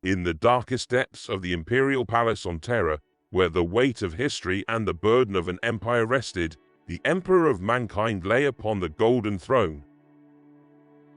In the darkest depths of the Imperial Palace on Terra, where the weight of history and the burden of an empire rested, the Emperor of Mankind lay upon the golden throne.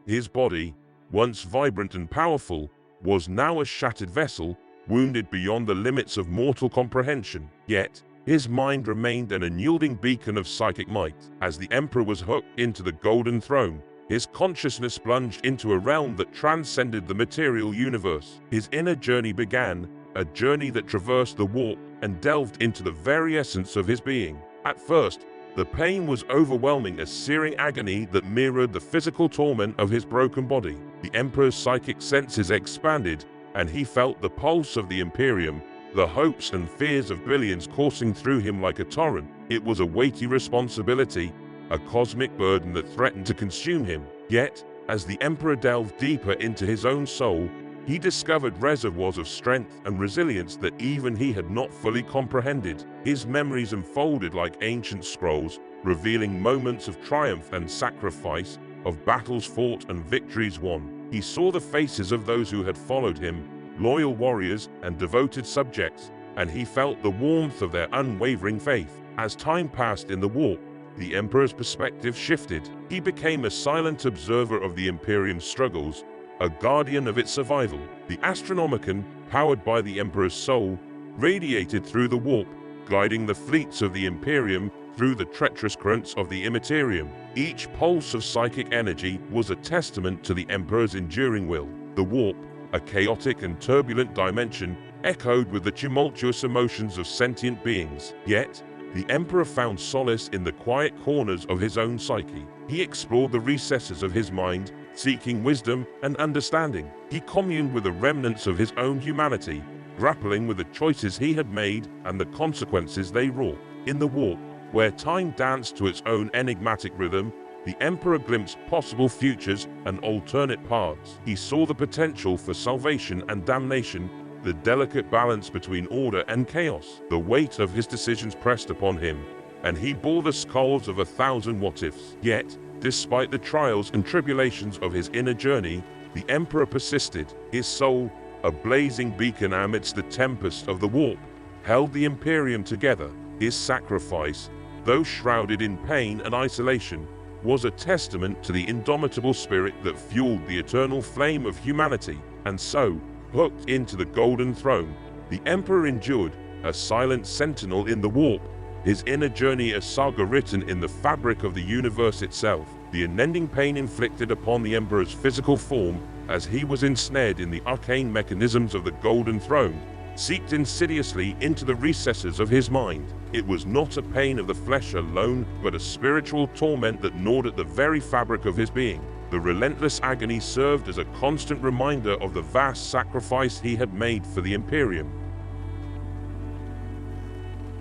His body, once vibrant and powerful, was now a shattered vessel, wounded beyond the limits of mortal comprehension. Yet, his mind remained an unyielding beacon of psychic might. As the Emperor was hooked into the golden throne, his consciousness plunged into a realm that transcended the material universe. His inner journey began, a journey that traversed the warp and delved into the very essence of his being. At first, the pain was overwhelming, a searing agony that mirrored the physical torment of his broken body. The Emperor's psychic senses expanded, and he felt the pulse of the Imperium, the hopes and fears of billions coursing through him like a torrent. It was a weighty responsibility, a cosmic burden that threatened to consume him. Yet, as the Emperor delved deeper into his own soul, he discovered reservoirs of strength and resilience that even he had not fully comprehended. His memories unfolded like ancient scrolls, revealing moments of triumph and sacrifice, of battles fought and victories won. He saw the faces of those who had followed him, loyal warriors and devoted subjects, and he felt the warmth of their unwavering faith. As time passed in the warp, the Emperor's perspective shifted. He became a silent observer of the Imperium's struggles, a guardian of its survival. The Astronomicon, powered by the Emperor's soul, radiated through the warp, guiding the fleets of the Imperium through the treacherous currents of the immaterium. Each pulse of psychic energy was a testament to the Emperor's enduring will. The warp, a chaotic and turbulent dimension, echoed with the tumultuous emotions of sentient beings. Yet, the Emperor found solace in the quiet corners of his own psyche. He explored the recesses of his mind, seeking wisdom and understanding. He communed with the remnants of his own humanity, grappling with the choices he had made and the consequences they wrought. In the warp, where time danced to its own enigmatic rhythm, the Emperor glimpsed possible futures and alternate paths. He saw the potential for salvation and damnation, the delicate balance between order and chaos. The weight of his decisions pressed upon him, and he bore the skulls of 1,000 what-ifs. Yet, despite the trials and tribulations of his inner journey, the Emperor persisted. His soul, a blazing beacon amidst the tempest of the warp, held the Imperium together. His sacrifice, though shrouded in pain and isolation, was a testament to the indomitable spirit that fueled the eternal flame of humanity. And so, hooked into the golden throne, the Emperor endured, a silent sentinel in the warp, his inner journey a saga written in the fabric of the universe itself. The unending pain inflicted upon the Emperor's physical form, as he was ensnared in the arcane mechanisms of the golden throne, seeped insidiously into the recesses of his mind. It was not a pain of the flesh alone, but a spiritual torment that gnawed at the very fabric of his being. The relentless agony served as a constant reminder of the vast sacrifice he had made for the Imperium.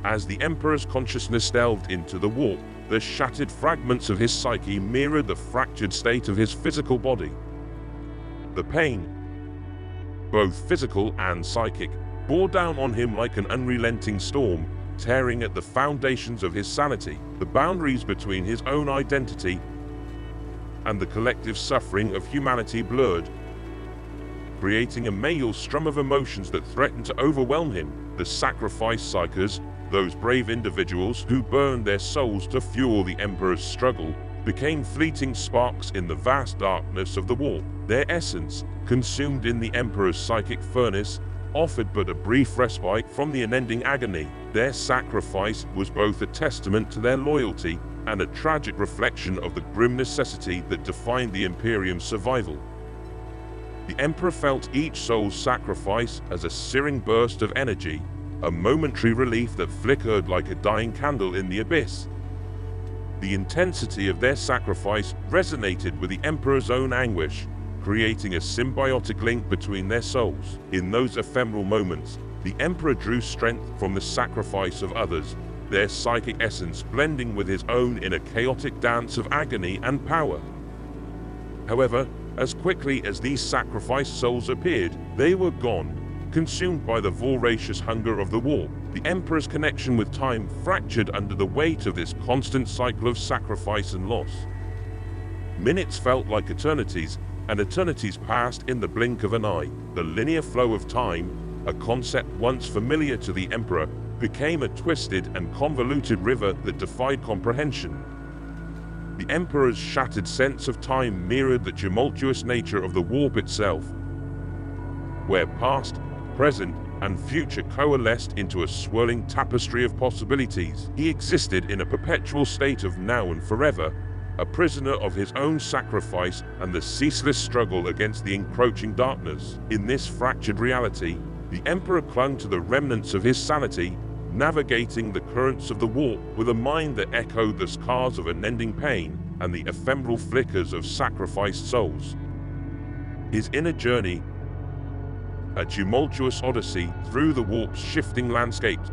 As the Emperor's consciousness delved into the warp, the shattered fragments of his psyche mirrored the fractured state of his physical body. The pain, both physical and psychic, bore down on him like an unrelenting storm, tearing at the foundations of his sanity. The boundaries between his own identity and the collective suffering of humanity blurred, creating a maelstrom of emotions that threatened to overwhelm him. The sacrifice Psychers, those brave individuals who burned their souls to fuel the Emperor's struggle, became fleeting sparks in the vast darkness of the warp. Their essence, consumed in the Emperor's psychic furnace, offered but a brief respite from the unending agony. Their sacrifice was both a testament to their loyalty and a tragic reflection of the grim necessity that defined the Imperium's survival. The Emperor felt each soul's sacrifice as a searing burst of energy, a momentary relief that flickered like a dying candle in the abyss. The intensity of their sacrifice resonated with the Emperor's own anguish, creating a symbiotic link between their souls. In those ephemeral moments, the Emperor drew strength from the sacrifice of others, their psychic essence blending with his own in a chaotic dance of agony and power. However, as quickly as these sacrificed souls appeared, they were gone, consumed by the voracious hunger of the warp. The Emperor's connection with time fractured under the weight of this constant cycle of sacrifice and loss. Minutes felt like eternities, and eternities passed in the blink of an eye. The linear flow of time, a concept once familiar to the Emperor, became a twisted and convoluted river that defied comprehension. The Emperor's shattered sense of time mirrored the tumultuous nature of the warp itself, where past, present, and future coalesced into a swirling tapestry of possibilities. He existed in a perpetual state of now and forever, a prisoner of his own sacrifice and the ceaseless struggle against the encroaching darkness. In this fractured reality, the Emperor clung to the remnants of his sanity, navigating the currents of the warp with a mind that echoed the scars of unending pain and the ephemeral flickers of sacrificed souls. His inner journey, a tumultuous odyssey through the warp's shifting landscapes,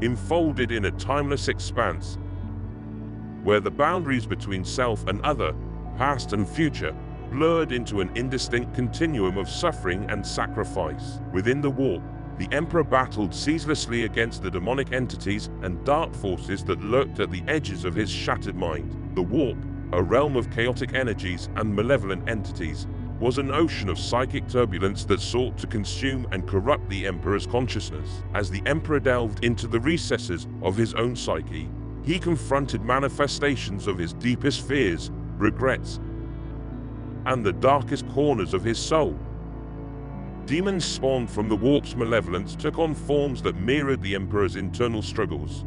enfolded in a timeless expanse, where the boundaries between self and other, past and future, blurred into an indistinct continuum of suffering and sacrifice. Within the warp, the Emperor battled ceaselessly against the demonic entities and dark forces that lurked at the edges of his shattered mind. The warp, a realm of chaotic energies and malevolent entities, was an ocean of psychic turbulence that sought to consume and corrupt the Emperor's consciousness. As the Emperor delved into the recesses of his own psyche, he confronted manifestations of his deepest fears, regrets, and the darkest corners of his soul. Demons spawned from the warp's malevolence took on forms that mirrored the Emperor's internal struggles.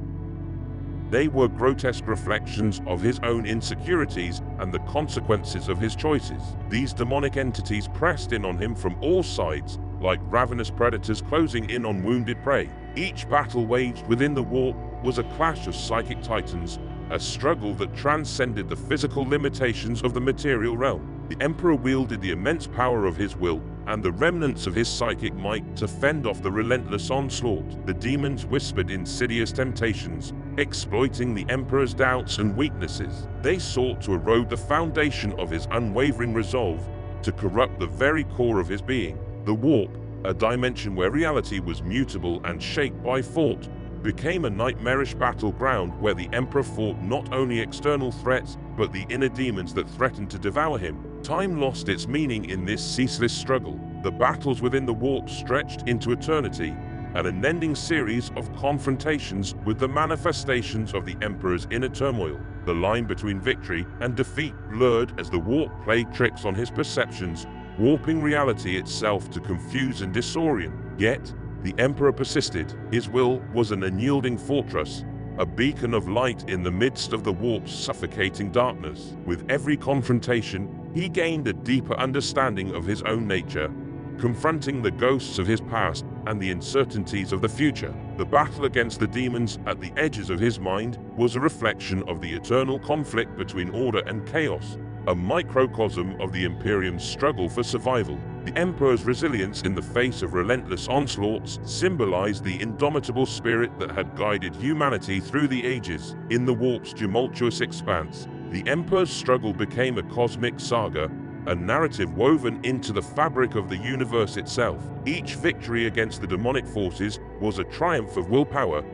They were grotesque reflections of his own insecurities and the consequences of his choices. These demonic entities pressed in on him from all sides, like ravenous predators closing in on wounded prey. Each battle waged within the warp was a clash of psychic titans, a struggle that transcended the physical limitations of the material realm. The Emperor wielded the immense power of his will and the remnants of his psychic might to fend off the relentless onslaught. The demons whispered insidious temptations, exploiting the Emperor's doubts and weaknesses. They sought to erode the foundation of his unwavering resolve, to corrupt the very core of his being. The warp, a dimension where reality was mutable and shaped by thought, became a nightmarish battleground where the Emperor fought not only external threats, but the inner demons that threatened to devour him. Time lost its meaning in this ceaseless struggle. The battles within the warp stretched into eternity, an unending series of confrontations with the manifestations of the Emperor's inner turmoil. The line between victory and defeat blurred as the warp played tricks on his perceptions, warping reality itself to confuse and disorient. Yet, the Emperor persisted. His will was an unyielding fortress, a beacon of light in the midst of the warp's suffocating darkness. With every confrontation, he gained a deeper understanding of his own nature, confronting the ghosts of his past and the uncertainties of the future. The battle against the demons at the edges of his mind was a reflection of the eternal conflict between order and chaos, a microcosm of the Imperium's struggle for survival. The Emperor's resilience in the face of relentless onslaughts symbolized the indomitable spirit that had guided humanity through the ages. In the warp's tumultuous expanse, the Emperor's struggle became a cosmic saga, a narrative woven into the fabric of the universe itself. Each victory against the demonic forces was a triumph of willpower,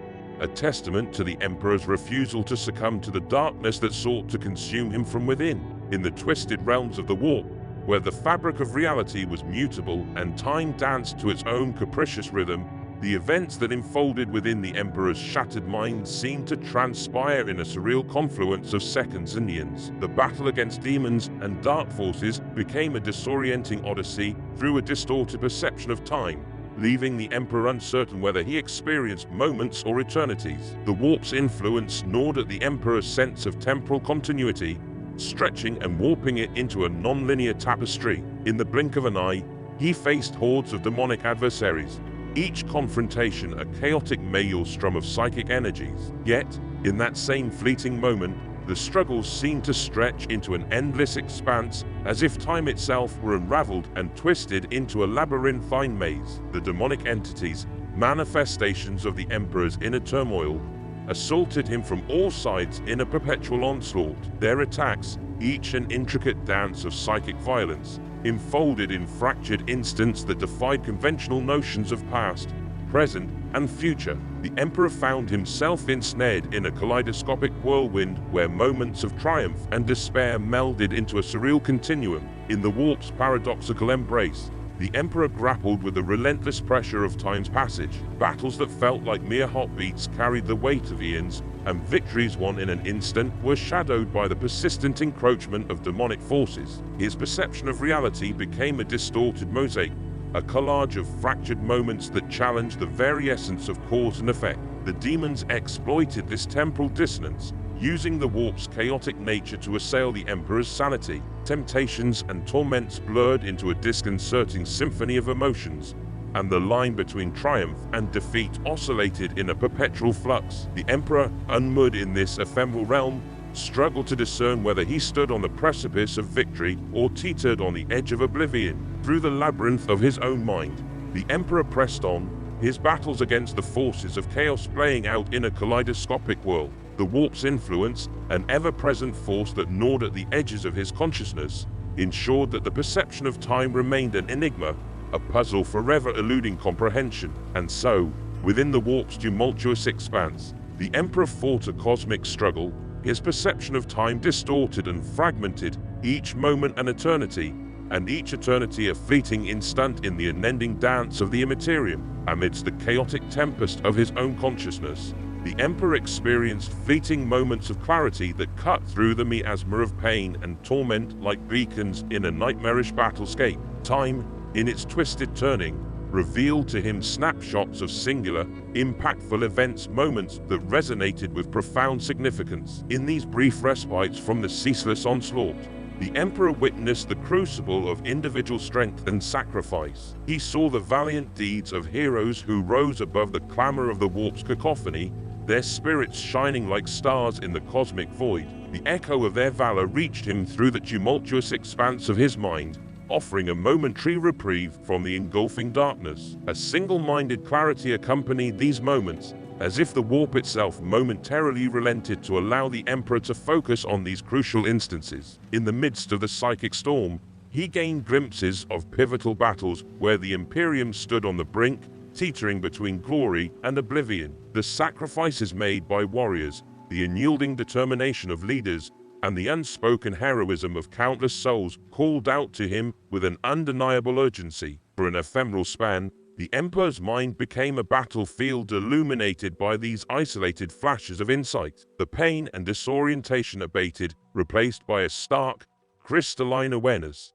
a testament to the Emperor's refusal to succumb to the darkness that sought to consume him from within. In the twisted realms of the warp, where the fabric of reality was mutable and time danced to its own capricious rhythm, the events that unfolded within the Emperor's shattered mind seemed to transpire in a surreal confluence of seconds and years. The battle against demons and dark forces became a disorienting odyssey through a distorted perception of time, leaving the Emperor uncertain whether he experienced moments or eternities. The warp's influence gnawed at the Emperor's sense of temporal continuity, stretching and warping it into a non-linear tapestry. In the blink of an eye, he faced hordes of demonic adversaries, each confrontation a chaotic maelstrom of psychic energies. Yet, in that same fleeting moment, the struggles seemed to stretch into an endless expanse, as if time itself were unraveled and twisted into a labyrinthine maze. The demonic entities, manifestations of the Emperor's inner turmoil, assaulted him from all sides in a perpetual onslaught. Their attacks, each an intricate dance of psychic violence, enfolded in fractured instants that defied conventional notions of past, present, and future. The Emperor found himself ensnared in a kaleidoscopic whirlwind where moments of triumph and despair melded into a surreal continuum. In the warp's paradoxical embrace, the Emperor grappled with the relentless pressure of time's passage. Battles that felt like mere heartbeats carried the weight of eons, and victories won in an instant were shadowed by the persistent encroachment of demonic forces. His perception of reality became a distorted mosaic, a collage of fractured moments that challenged the very essence of cause and effect. The demons exploited this temporal dissonance, using the warp's chaotic nature to assail the Emperor's sanity. Temptations and torments blurred into a disconcerting symphony of emotions, and the line between triumph and defeat oscillated in a perpetual flux. The Emperor, unmoored in this ephemeral realm, struggled to discern whether he stood on the precipice of victory or teetered on the edge of oblivion. Through the labyrinth of his own mind, the Emperor pressed on, his battles against the forces of chaos playing out in a kaleidoscopic world. The warp's influence, an ever-present force that gnawed at the edges of his consciousness, ensured that the perception of time remained an enigma, a puzzle forever eluding comprehension. And so, within the warp's tumultuous expanse, the Emperor fought a cosmic struggle, his perception of time distorted and fragmented, each moment an eternity, and each eternity a fleeting instant in the unending dance of the immaterium. Amidst the chaotic tempest of his own consciousness, the Emperor experienced fleeting moments of clarity that cut through the miasma of pain and torment like beacons in a nightmarish battlescape. Time, in its twisted turning, revealed to him snapshots of singular, impactful events, moments that resonated with profound significance. In these brief respites from the ceaseless onslaught, the Emperor witnessed the crucible of individual strength and sacrifice. He saw the valiant deeds of heroes who rose above the clamor of the warp's cacophony, their spirits shining like stars in the cosmic void. The echo of their valor reached him through the tumultuous expanse of his mind, offering a momentary reprieve from the engulfing darkness. A single-minded clarity accompanied these moments, as if the warp itself momentarily relented to allow the Emperor to focus on these crucial instances. In the midst of the psychic storm, he gained glimpses of pivotal battles where the Imperium stood on the brink, teetering between glory and oblivion. The sacrifices made by warriors, the unyielding determination of leaders, and the unspoken heroism of countless souls called out to him with an undeniable urgency. For an ephemeral span, the Emperor's mind became a battlefield illuminated by these isolated flashes of insight. The pain and disorientation abated, replaced by a stark, crystalline awareness.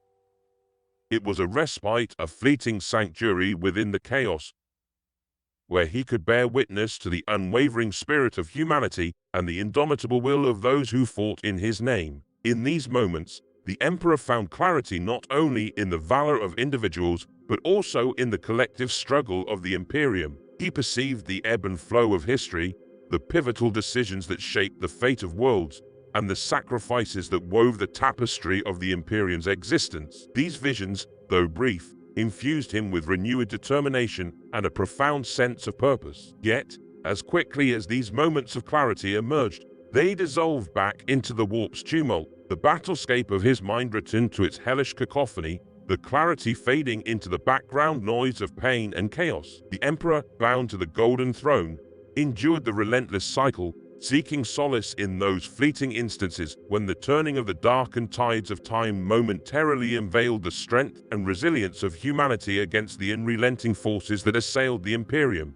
It was a respite, a fleeting sanctuary within the chaos, where he could bear witness to the unwavering spirit of humanity and the indomitable will of those who fought in his name. In these moments, the Emperor found clarity not only in the valor of individuals, but also in the collective struggle of the Imperium. He perceived the ebb and flow of history, the pivotal decisions that shaped the fate of worlds, and the sacrifices that wove the tapestry of the Imperium's existence. These visions, though brief, infused him with renewed determination and a profound sense of purpose. Yet, as quickly as these moments of clarity emerged, they dissolved back into the warp's tumult. The battlescape of his mind returned to its hellish cacophony, the clarity fading into the background noise of pain and chaos. The Emperor, bound to the golden throne, endured the relentless cycle, seeking solace in those fleeting instances when the turning of the darkened tides of time momentarily unveiled the strength and resilience of humanity against the unrelenting forces that assailed the Imperium.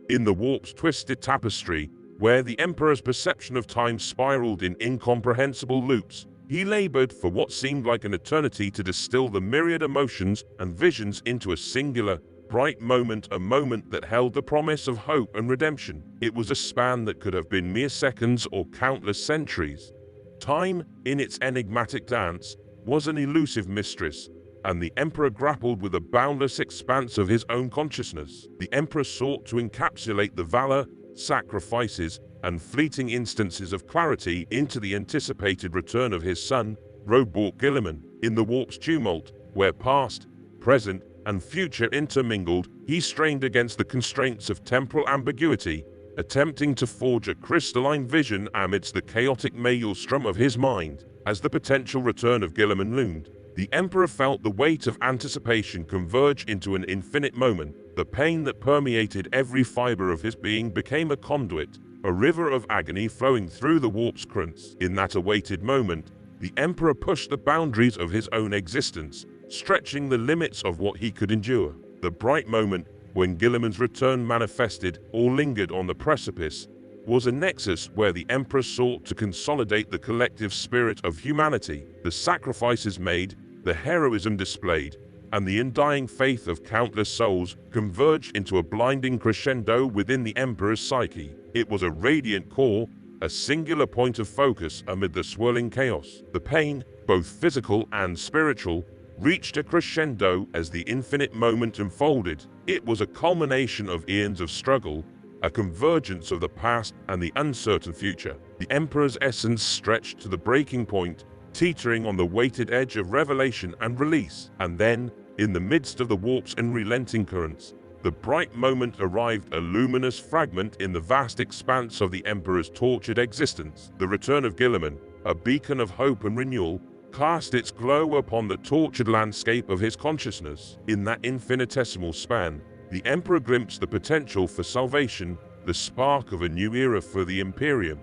In the warp's twisted tapestry, where the Emperor's perception of time spiraled in incomprehensible loops, he labored for what seemed like an eternity to distill the myriad emotions and visions into a singular, bright moment, a moment that held the promise of hope and redemption. It was a span that could have been mere seconds or countless centuries. Time, in its enigmatic dance, was an elusive mistress, and the Emperor grappled with the boundless expanse of his own consciousness. The Emperor sought to encapsulate the valor, sacrifices, and fleeting instances of clarity into the anticipated return of his son, Roadbought Guilliman. In the warp's tumult, where past, present, and future intermingled, he strained against the constraints of temporal ambiguity, attempting to forge a crystalline vision amidst the chaotic maelstrom of his mind. As the potential return of Guilliman loomed, the Emperor felt the weight of anticipation converge into an infinite moment, The pain that permeated every fiber of his being became a conduit, a river of agony flowing through the warp's currents. In that awaited moment, the Emperor pushed the boundaries of his own existence, stretching the limits of what he could endure. The bright moment, when Guilliman's return manifested or lingered on the precipice, was a nexus where the Emperor sought to consolidate the collective spirit of humanity. The sacrifices made, the heroism displayed, and the undying faith of countless souls converged into a blinding crescendo within the Emperor's psyche. It was a radiant core, a singular point of focus amid the swirling chaos. The pain, both physical and spiritual, reached a crescendo as the infinite moment unfolded. It was a culmination of eons of struggle, a convergence of the past and the uncertain future. The Emperor's essence stretched to the breaking point, teetering on the weighted edge of revelation and release. And then, in the midst of the warp's unrelenting currents, the bright moment arrived, a luminous fragment in the vast expanse of the Emperor's tortured existence. The return of Guilliman, a beacon of hope and renewal, cast its glow upon the tortured landscape of his consciousness. In that infinitesimal span, the Emperor glimpsed the potential for salvation, the spark of a new era for the Imperium.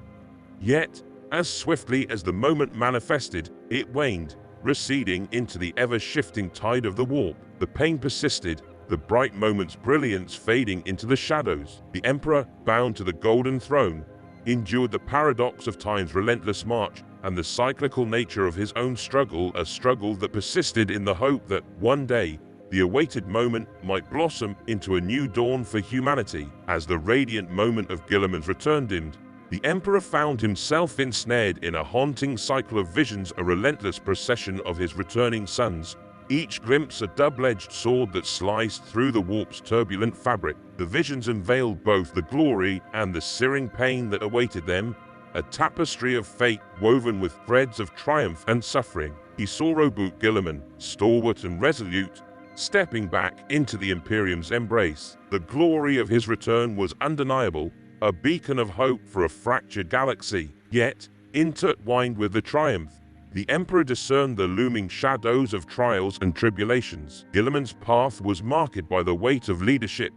Yet, as swiftly as the moment manifested, it waned, receding into the ever-shifting tide of the warp. The pain persisted, the bright moment's brilliance fading into the shadows. The Emperor, bound to the golden throne, endured the paradox of time's relentless march and the cyclical nature of his own struggle, a struggle that persisted in the hope that, one day, the awaited moment might blossom into a new dawn for humanity. As the radiant moment of Guilliman's return dimmed, the Emperor found himself ensnared in a haunting cycle of visions, a relentless procession of his returning sons, each glimpse a double-edged sword that sliced through the warp's turbulent fabric. The visions unveiled both the glory and the searing pain that awaited them, a tapestry of fate woven with threads of triumph and suffering. He saw Roboute Guilliman, stalwart and resolute, stepping back into the Imperium's embrace. The glory of his return was undeniable, a beacon of hope for a fractured galaxy. Yet, intertwined with the triumph, the Emperor discerned the looming shadows of trials and tribulations. Guilliman's path was marked by the weight of leadership,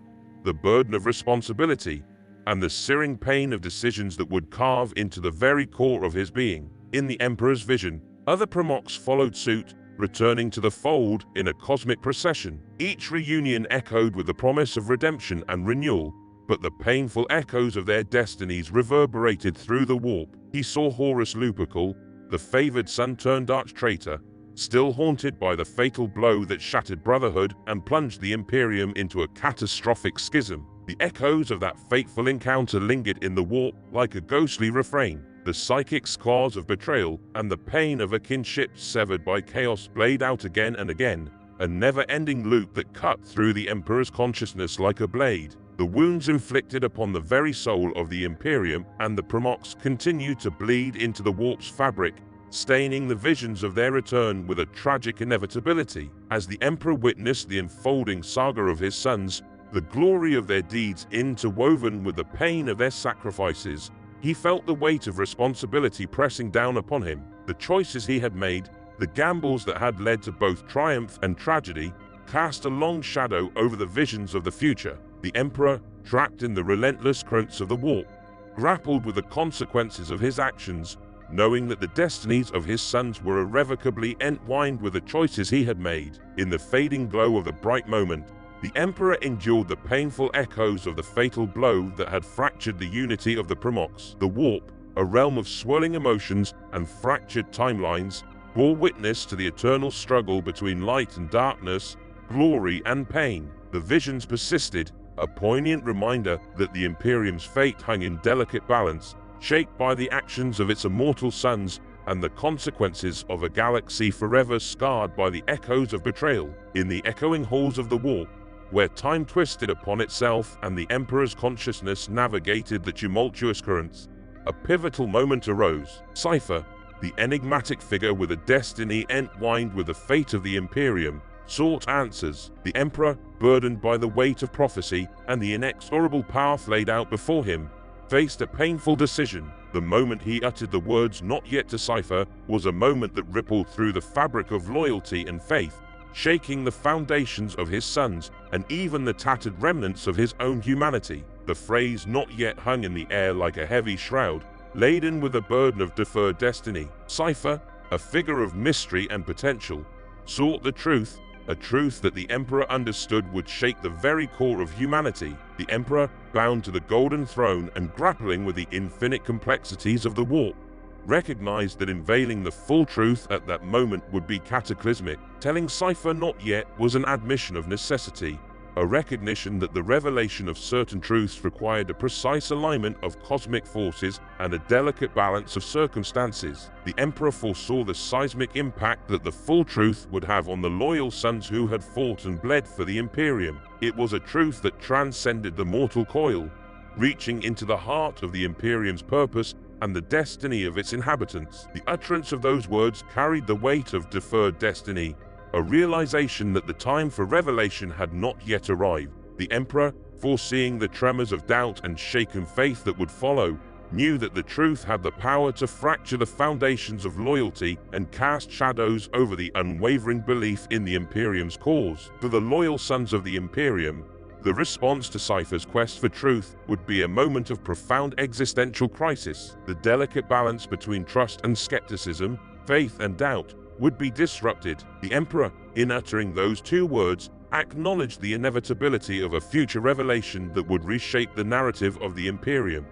the burden of responsibility, and the searing pain of decisions that would carve into the very core of his being. In the Emperor's vision, other Primarchs followed suit, returning to the fold in a cosmic procession. Each reunion echoed with the promise of redemption and renewal, but the painful echoes of their destinies reverberated through the warp. He saw Horus Lupercal, the favored son-turned-arch-traitor, still haunted by the fatal blow that shattered brotherhood and plunged the Imperium into a catastrophic schism. The echoes of that fateful encounter lingered in the warp like a ghostly refrain. The psychic scars of betrayal and the pain of a kinship severed by chaos played out again and again, a never-ending loop that cut through the Emperor's consciousness like a blade. The wounds inflicted upon the very soul of the Imperium and the Primarchs continued to bleed into the warp's fabric, staining the visions of their return with a tragic inevitability. As the Emperor witnessed the unfolding saga of his sons, the glory of their deeds interwoven with the pain of their sacrifices, he felt the weight of responsibility pressing down upon him. The choices he had made, the gambles that had led to both triumph and tragedy, cast a long shadow over the visions of the future. The Emperor, trapped in the relentless currents of the warp, grappled with the consequences of his actions, knowing that the destinies of his sons were irrevocably entwined with the choices he had made. In the fading glow of the bright moment, the Emperor endured the painful echoes of the fatal blow that had fractured the unity of the Primarchs. The warp, a realm of swirling emotions and fractured timelines, bore witness to the eternal struggle between light and darkness, glory and pain. The visions persisted, a poignant reminder that the Imperium's fate hung in delicate balance, shaped by the actions of its immortal sons and the consequences of a galaxy forever scarred by the echoes of betrayal. In the echoing halls of the warp, where time twisted upon itself and the Emperor's consciousness navigated the tumultuous currents, a pivotal moment arose. Cipher, the enigmatic figure with a destiny entwined with the fate of the Imperium, sought answers. The Emperor, burdened by the weight of prophecy and the inexorable path laid out before him, faced a painful decision. The moment he uttered the words "not yet" to Cipher was a moment that rippled through the fabric of loyalty and faith, shaking the foundations of his sons and even the tattered remnants of his own humanity. The phrase "not yet" hung in the air like a heavy shroud, laden with a burden of deferred destiny. Cipher, a figure of mystery and potential, sought the truth, a truth that the Emperor understood would shake the very core of humanity. The Emperor, bound to the Golden Throne and grappling with the infinite complexities of the warp, recognized that unveiling the full truth at that moment would be cataclysmic. Telling Cipher "not yet" was an admission of necessity, a recognition that the revelation of certain truths required a precise alignment of cosmic forces and a delicate balance of circumstances. The Emperor foresaw the seismic impact that the full truth would have on the loyal sons who had fought and bled for the Imperium. It was a truth that transcended the mortal coil, reaching into the heart of the Imperium's purpose and the destiny of its inhabitants. The utterance of those words carried the weight of deferred destiny, a realization that the time for revelation had not yet arrived. The Emperor, foreseeing the tremors of doubt and shaken faith that would follow, knew that the truth had the power to fracture the foundations of loyalty and cast shadows over the unwavering belief in the Imperium's cause. For the loyal sons of the Imperium, the response to Cipher's quest for truth would be a moment of profound existential crisis. The delicate balance between trust and skepticism, faith and doubt, would be disrupted. The Emperor, in uttering those two words, acknowledged the inevitability of a future revelation that would reshape the narrative of the Imperium.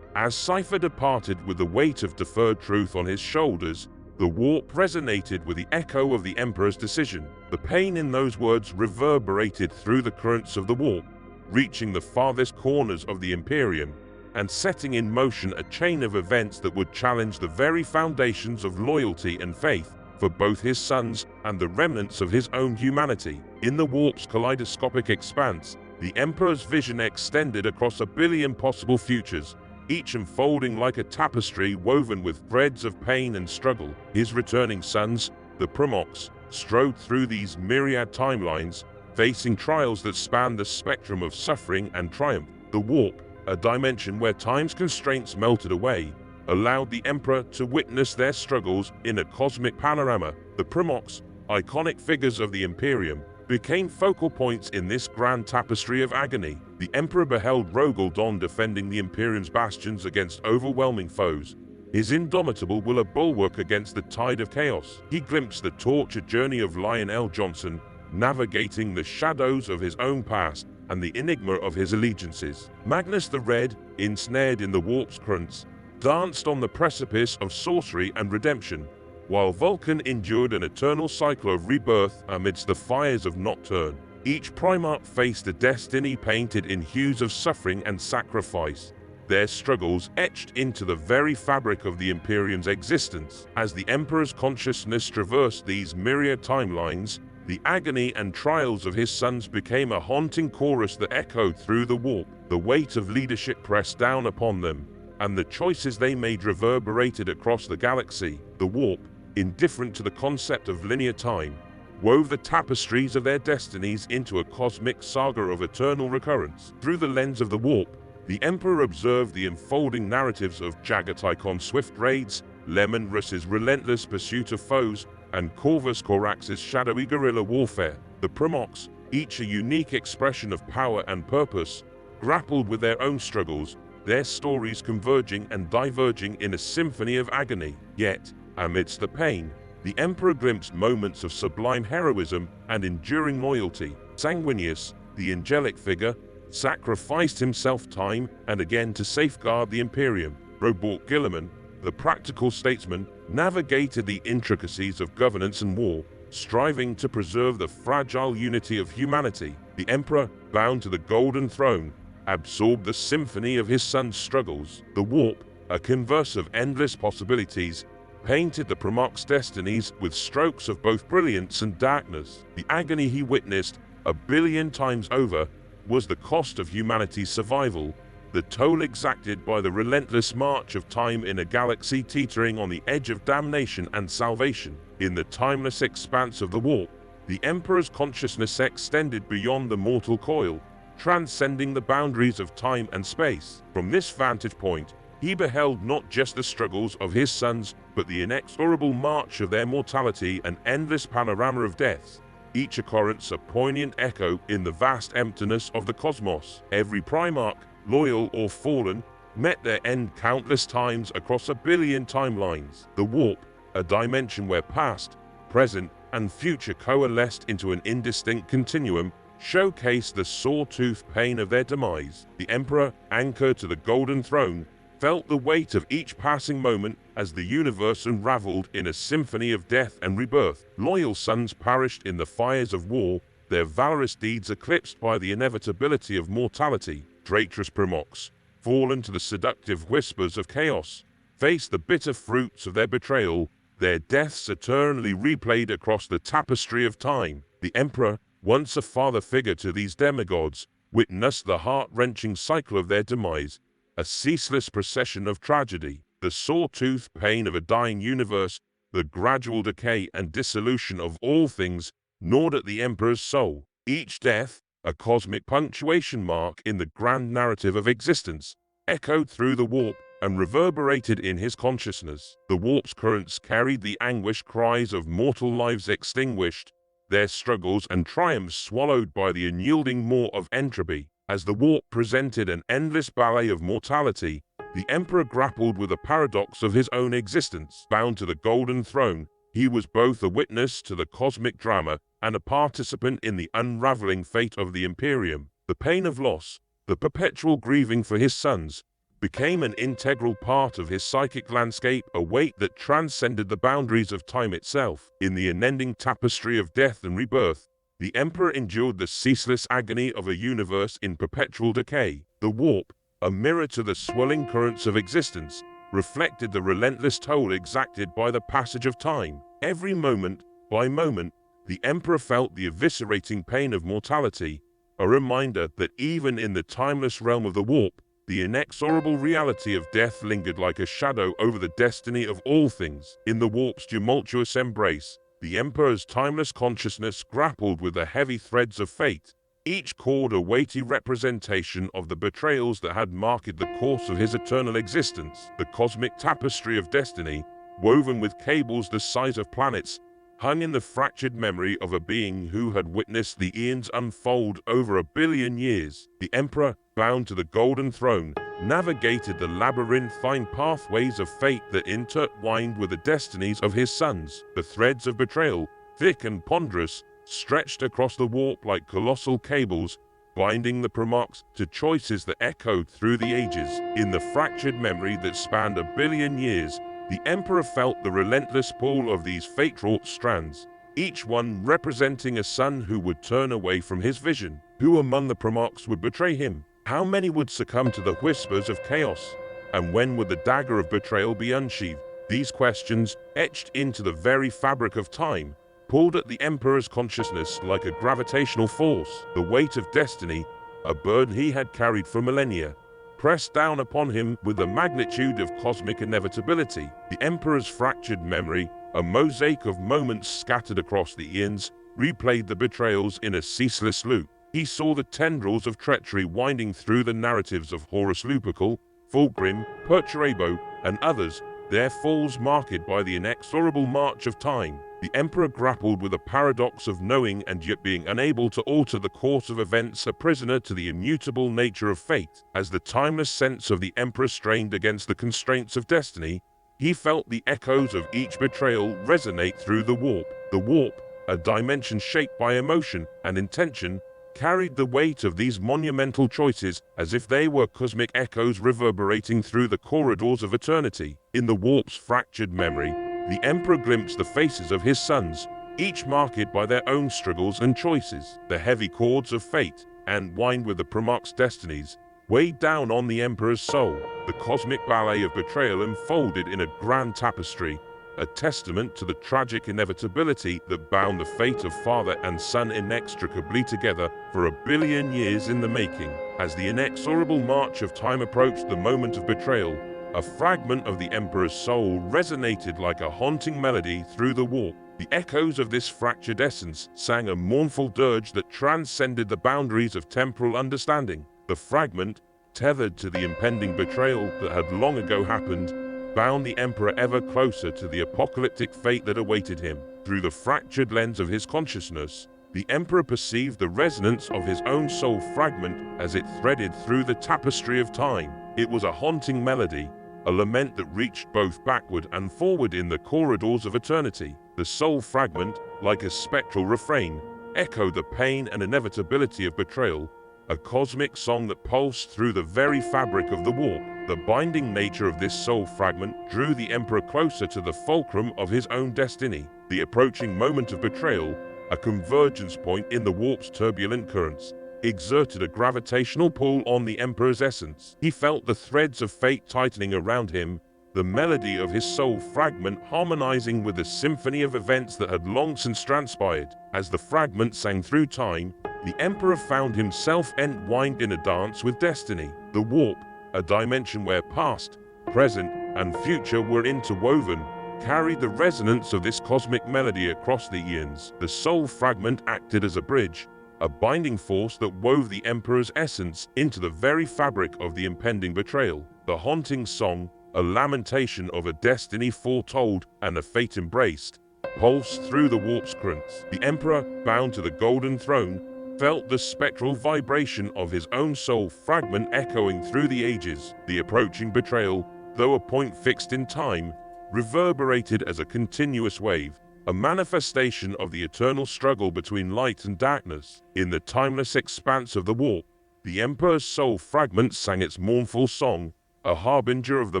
As Cipher departed with the weight of deferred truth on his shoulders, the warp resonated with the echo of the Emperor's decision. The pain in those words reverberated through the currents of the warp, reaching the farthest corners of the Imperium, and setting in motion a chain of events that would challenge the very foundations of loyalty and faith for both his sons and the remnants of his own humanity. In the warp's kaleidoscopic expanse, the Emperor's vision extended across 1 billion possible futures, each unfolding like a tapestry woven with threads of pain and struggle. His returning sons, the Primarchs, strode through these myriad timelines, facing trials that spanned the spectrum of suffering and triumph. The warp, a dimension where time's constraints melted away, allowed the Emperor to witness their struggles in a cosmic panorama. The Primarchs, iconic figures of the Imperium, became focal points in this grand tapestry of agony. The Emperor beheld Rogel Dawn defending the Imperium's bastions against overwhelming foes, his indomitable will a bulwark against the tide of chaos. He glimpsed the tortured journey of Lionel Johnson, navigating the shadows of his own past and the enigma of his allegiances. Magnus the Red, ensnared in the warp's currents, danced on the precipice of sorcery and redemption, while Vulcan endured an eternal cycle of rebirth amidst the fires of Nocturne. Each Primarch faced a destiny painted in hues of suffering and sacrifice, their struggles etched into the very fabric of the Imperium's existence. As the Emperor's consciousness traversed these myriad timelines, the agony and trials of his sons became a haunting chorus that echoed through the warp. The weight of leadership pressed down upon them, and the choices they made reverberated across the galaxy. The warp, indifferent to the concept of linear time, wove the tapestries of their destinies into a cosmic saga of eternal recurrence. Through the lens of the warp, the Emperor observed the unfolding narratives of Jagaticon's swift raids, Lemon Russ's relentless pursuit of foes, and Corvus Corax's shadowy guerrilla warfare. The Primarchs, each a unique expression of power and purpose, grappled with their own struggles, their stories converging and diverging in a symphony of agony. Yet, amidst the pain, the Emperor glimpsed moments of sublime heroism and enduring loyalty. Sanguinius, the angelic figure, sacrificed himself time and again to safeguard the Imperium. Robert Guilliman, the practical statesman, navigated the intricacies of governance and war, striving to preserve the fragile unity of humanity. The Emperor, bound to the Golden Throne, absorbed the symphony of his son's struggles. The warp, a canvas of endless possibilities, painted the Primarch's destinies with strokes of both brilliance and darkness. The agony he witnessed, 1 billion times over, was the cost of humanity's survival, the toll exacted by the relentless march of time in a galaxy teetering on the edge of damnation and salvation. In the timeless expanse of the warp, the Emperor's consciousness extended beyond the mortal coil, transcending the boundaries of time and space. From this vantage point, he beheld not just the struggles of his sons, but the inexorable march of their mortality and endless panorama of deaths. each occurrence a poignant echo in the vast emptiness of the cosmos. Every Primarch, loyal or fallen, met their end countless times across a billion timelines. The warp, a dimension where past, present, and future coalesced into an indistinct continuum, showcased the sawtooth pain of their demise. The Emperor, anchored to the Golden Throne, felt the weight of each passing moment as the universe unraveled in a symphony of death and rebirth. Loyal sons perished in the fires of war, their valorous deeds eclipsed by the inevitability of mortality. Traitorous Primarchs, fallen to the seductive whispers of chaos, faced the bitter fruits of their betrayal, their deaths eternally replayed across the tapestry of time. The Emperor, once a father figure to these demigods, witnessed the heart-wrenching cycle of their demise, a ceaseless procession of tragedy, the sawtooth pain of a dying universe, the gradual decay and dissolution of all things, gnawed at the Emperor's soul. Each death, a cosmic punctuation mark in the grand narrative of existence, echoed through the warp and reverberated in his consciousness. The warp's currents carried the anguished cries of mortal lives extinguished, their struggles and triumphs swallowed by the unyielding maw of entropy. As the warp presented an endless ballet of mortality, the Emperor grappled with the paradox of his own existence. Bound to the Golden Throne, he was both a witness to the cosmic drama and a participant in the unraveling fate of the Imperium. The pain of loss, the perpetual grieving for his sons, became an integral part of his psychic landscape, a weight that transcended the boundaries of time itself. In the unending tapestry of death and rebirth, the Emperor endured the ceaseless agony of a universe in perpetual decay. The warp, a mirror to the swirling currents of existence, reflected the relentless toll exacted by the passage of time. Every moment, by moment, the Emperor felt the eviscerating pain of mortality, a reminder that even in the timeless realm of the warp, the inexorable reality of death lingered like a shadow over the destiny of all things. In the warp's tumultuous embrace, the Emperor's timeless consciousness grappled with the heavy threads of fate, each cord a weighty representation of the betrayals that had marked the course of his eternal existence. The cosmic tapestry of destiny, woven with cables the size of planets, hung in the fractured memory of a being who had witnessed the eons unfold over a billion years. The Emperor, bound to the Golden Throne, navigated the labyrinthine pathways of fate that intertwined with the destinies of his sons. The threads of betrayal, thick and ponderous, stretched across the warp like colossal cables, binding the Primarchs to choices that echoed through the ages. In the fractured memory that spanned a billion years, the Emperor felt the relentless pull of these fate-wrought strands, each one representing a son who would turn away from his vision. Who among the Primarchs would betray him? How many would succumb to the whispers of chaos? And when would the dagger of betrayal be unsheathed? These questions, etched into the very fabric of time, pulled at the Emperor's consciousness like a gravitational force. The weight of destiny, a burden he had carried for millennia, pressed down upon him with the magnitude of cosmic inevitability. The Emperor's fractured memory, a mosaic of moments scattered across the eons, replayed the betrayals in a ceaseless loop. He saw the tendrils of treachery winding through the narratives of Horus Lupercal, Fulgrim, Perturabo, and others, their falls marked by the inexorable march of time. The Emperor grappled with the paradox of knowing and yet being unable to alter the course of events, a prisoner to the immutable nature of fate. As the timeless sense of the Emperor strained against the constraints of destiny, he felt the echoes of each betrayal resonate through the warp. The warp, a dimension shaped by emotion and intention, carried the weight of these monumental choices as if they were cosmic echoes reverberating through the corridors of eternity. In the warp's fractured memory, the Emperor glimpsed the faces of his sons, each marked by their own struggles and choices. The heavy cords of fate, entwined with the Primarch's destinies, weighed down on the Emperor's soul. The cosmic ballet of betrayal unfolded in a grand tapestry, a testament to the tragic inevitability that bound the fate of father and son inextricably together for a billion years in the making. As the inexorable march of time approached the moment of betrayal, a fragment of the Emperor's soul resonated like a haunting melody through the warp. The echoes of this fractured essence sang a mournful dirge that transcended the boundaries of temporal understanding. The fragment, tethered to the impending betrayal that had long ago happened, bound the Emperor ever closer to the apocalyptic fate that awaited him. Through the fractured lens of his consciousness, the Emperor perceived the resonance of his own soul fragment as it threaded through the tapestry of time. It was a haunting melody, a lament that reached both backward and forward in the corridors of eternity. The soul fragment, like a spectral refrain, echoed the pain and inevitability of betrayal, a cosmic song that pulsed through the very fabric of the warp. The binding nature of this soul fragment drew the Emperor closer to the fulcrum of his own destiny. The approaching moment of betrayal, a convergence point in the warp's turbulent currents, exerted a gravitational pull on the Emperor's essence. He felt the threads of fate tightening around him, the melody of his soul fragment harmonizing with the symphony of events that had long since transpired. As the fragment sang through time, the Emperor found himself entwined in a dance with destiny. The warp, a dimension where past, present, and future were interwoven, carried the resonance of this cosmic melody across the eons. The soul fragment acted as a bridge, a binding force that wove the Emperor's essence into the very fabric of the impending betrayal. The haunting song, a lamentation of a destiny foretold and a fate embraced, pulsed through the warp's currents. The Emperor, bound to the golden throne, felt the spectral vibration of his own soul fragment echoing through the ages. The approaching betrayal, though a point fixed in time, reverberated as a continuous wave, a manifestation of the eternal struggle between light and darkness. In the timeless expanse of the warp, the Emperor's soul fragment sang its mournful song, a harbinger of the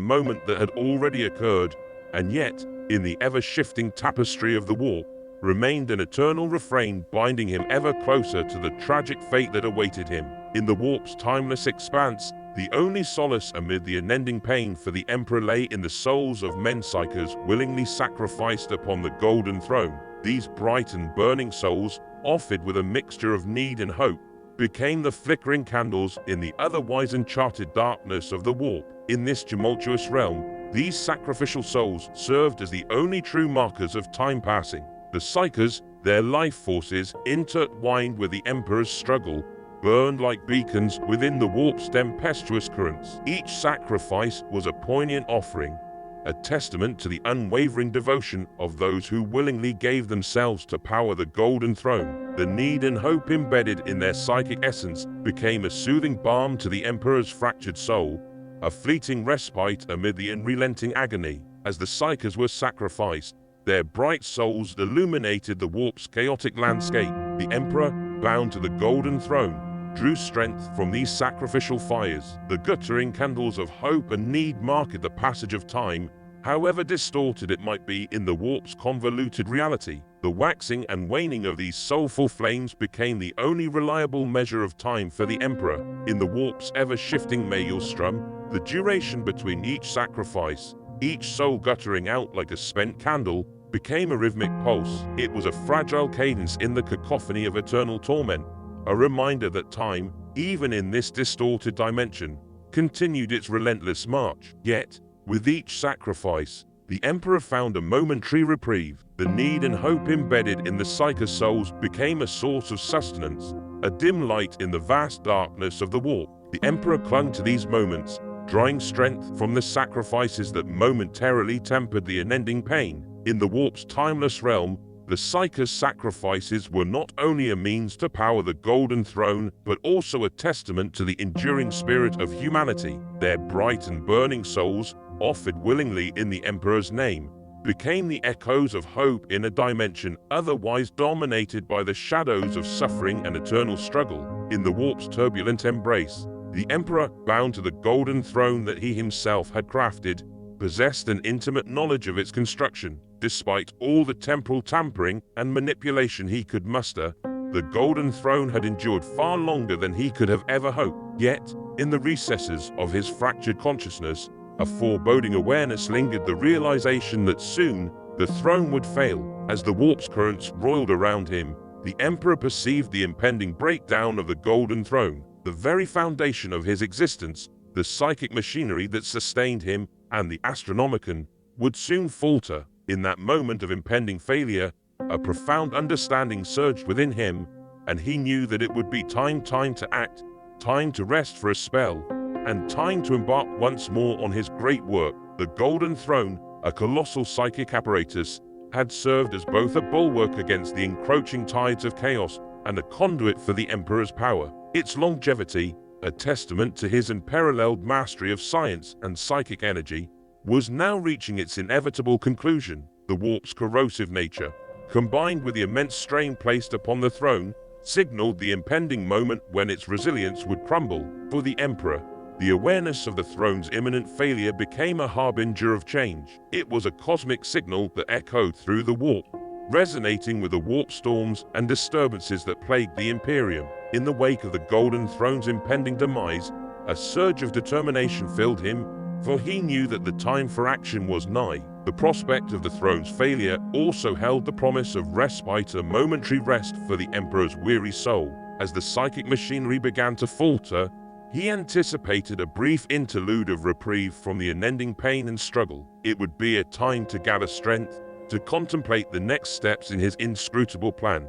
moment that had already occurred, and yet, in the ever-shifting tapestry of the warp, remained an eternal refrain binding him ever closer to the tragic fate that awaited him. In the warp's timeless expanse, the only solace amid the unending pain for the Emperor lay in the souls of men Psychers willingly sacrificed upon the golden throne. These bright and burning souls, offered with a mixture of need and hope, became the flickering candles in the otherwise uncharted darkness of the warp. In this tumultuous realm, these sacrificial souls served as the only true markers of time passing. The Psychers, their life forces intertwined with the Emperor's struggle, burned like beacons within the warp's tempestuous currents. Each sacrifice was a poignant offering, a testament to the unwavering devotion of those who willingly gave themselves to power the golden throne. The need and hope embedded in their psychic essence became a soothing balm to the Emperor's fractured soul, a fleeting respite amid the unrelenting agony. As the Psychers were sacrificed, their bright souls illuminated the warp's chaotic landscape. The Emperor, bound to the golden throne, drew strength from these sacrificial fires. The guttering candles of hope and need marked the passage of time, however distorted it might be in the warp's convoluted reality. The waxing and waning of these soulful flames became the only reliable measure of time for the Emperor. In the warp's ever-shifting maelstrom, the duration between each sacrifice, each soul guttering out like a spent candle, became a rhythmic pulse. It was a fragile cadence in the cacophony of eternal torment, a reminder that time, even in this distorted dimension, continued its relentless march. Yet, with each sacrifice, the Emperor found a momentary reprieve. The need and hope embedded in the Psyker souls became a source of sustenance, a dim light in the vast darkness of the warp. The Emperor clung to these moments, drawing strength from the sacrifices that momentarily tempered the unending pain. In the warp's timeless realm, the Psychers' sacrifices were not only a means to power the golden throne, but also a testament to the enduring spirit of humanity. Their bright and burning souls, offered willingly in the Emperor's name, became the echoes of hope in a dimension otherwise dominated by the shadows of suffering and eternal struggle. In the warp's turbulent embrace, the Emperor, bound to the golden throne that he himself had crafted, possessed an intimate knowledge of its construction. Despite all the temporal tampering and manipulation he could muster, the golden throne had endured far longer than he could have ever hoped. Yet, in the recesses of his fractured consciousness, a foreboding awareness lingered, the realization that soon the throne would fail. As the warp's currents roiled around him, the Emperor perceived the impending breakdown of the golden throne. The very foundation of his existence, the psychic machinery that sustained him, and the Astronomicon, would soon falter. In that moment of impending failure, a profound understanding surged within him, and he knew that it would be time to act, time to rest for a spell, and time to embark once more on his great work. The Golden Throne, a colossal psychic apparatus, had served as both a bulwark against the encroaching tides of chaos and a conduit for the Emperor's power. Its longevity, a testament to his unparalleled mastery of science and psychic energy, was now reaching its inevitable conclusion. The warp's corrosive nature, combined with the immense strain placed upon the throne, signaled the impending moment when its resilience would crumble. For the Emperor, the awareness of the throne's imminent failure became a harbinger of change. It was a cosmic signal that echoed through the warp, resonating with the warp storms and disturbances that plagued the Imperium. In the wake of the Golden Throne's impending demise, a surge of determination filled him, for he knew that the time for action was nigh. The prospect of the throne's failure also held the promise of respite, a momentary rest for the Emperor's weary soul. As the psychic machinery began to falter, he anticipated a brief interlude of reprieve from the unending pain and struggle. It would be a time to gather strength, to contemplate the next steps in his inscrutable plan,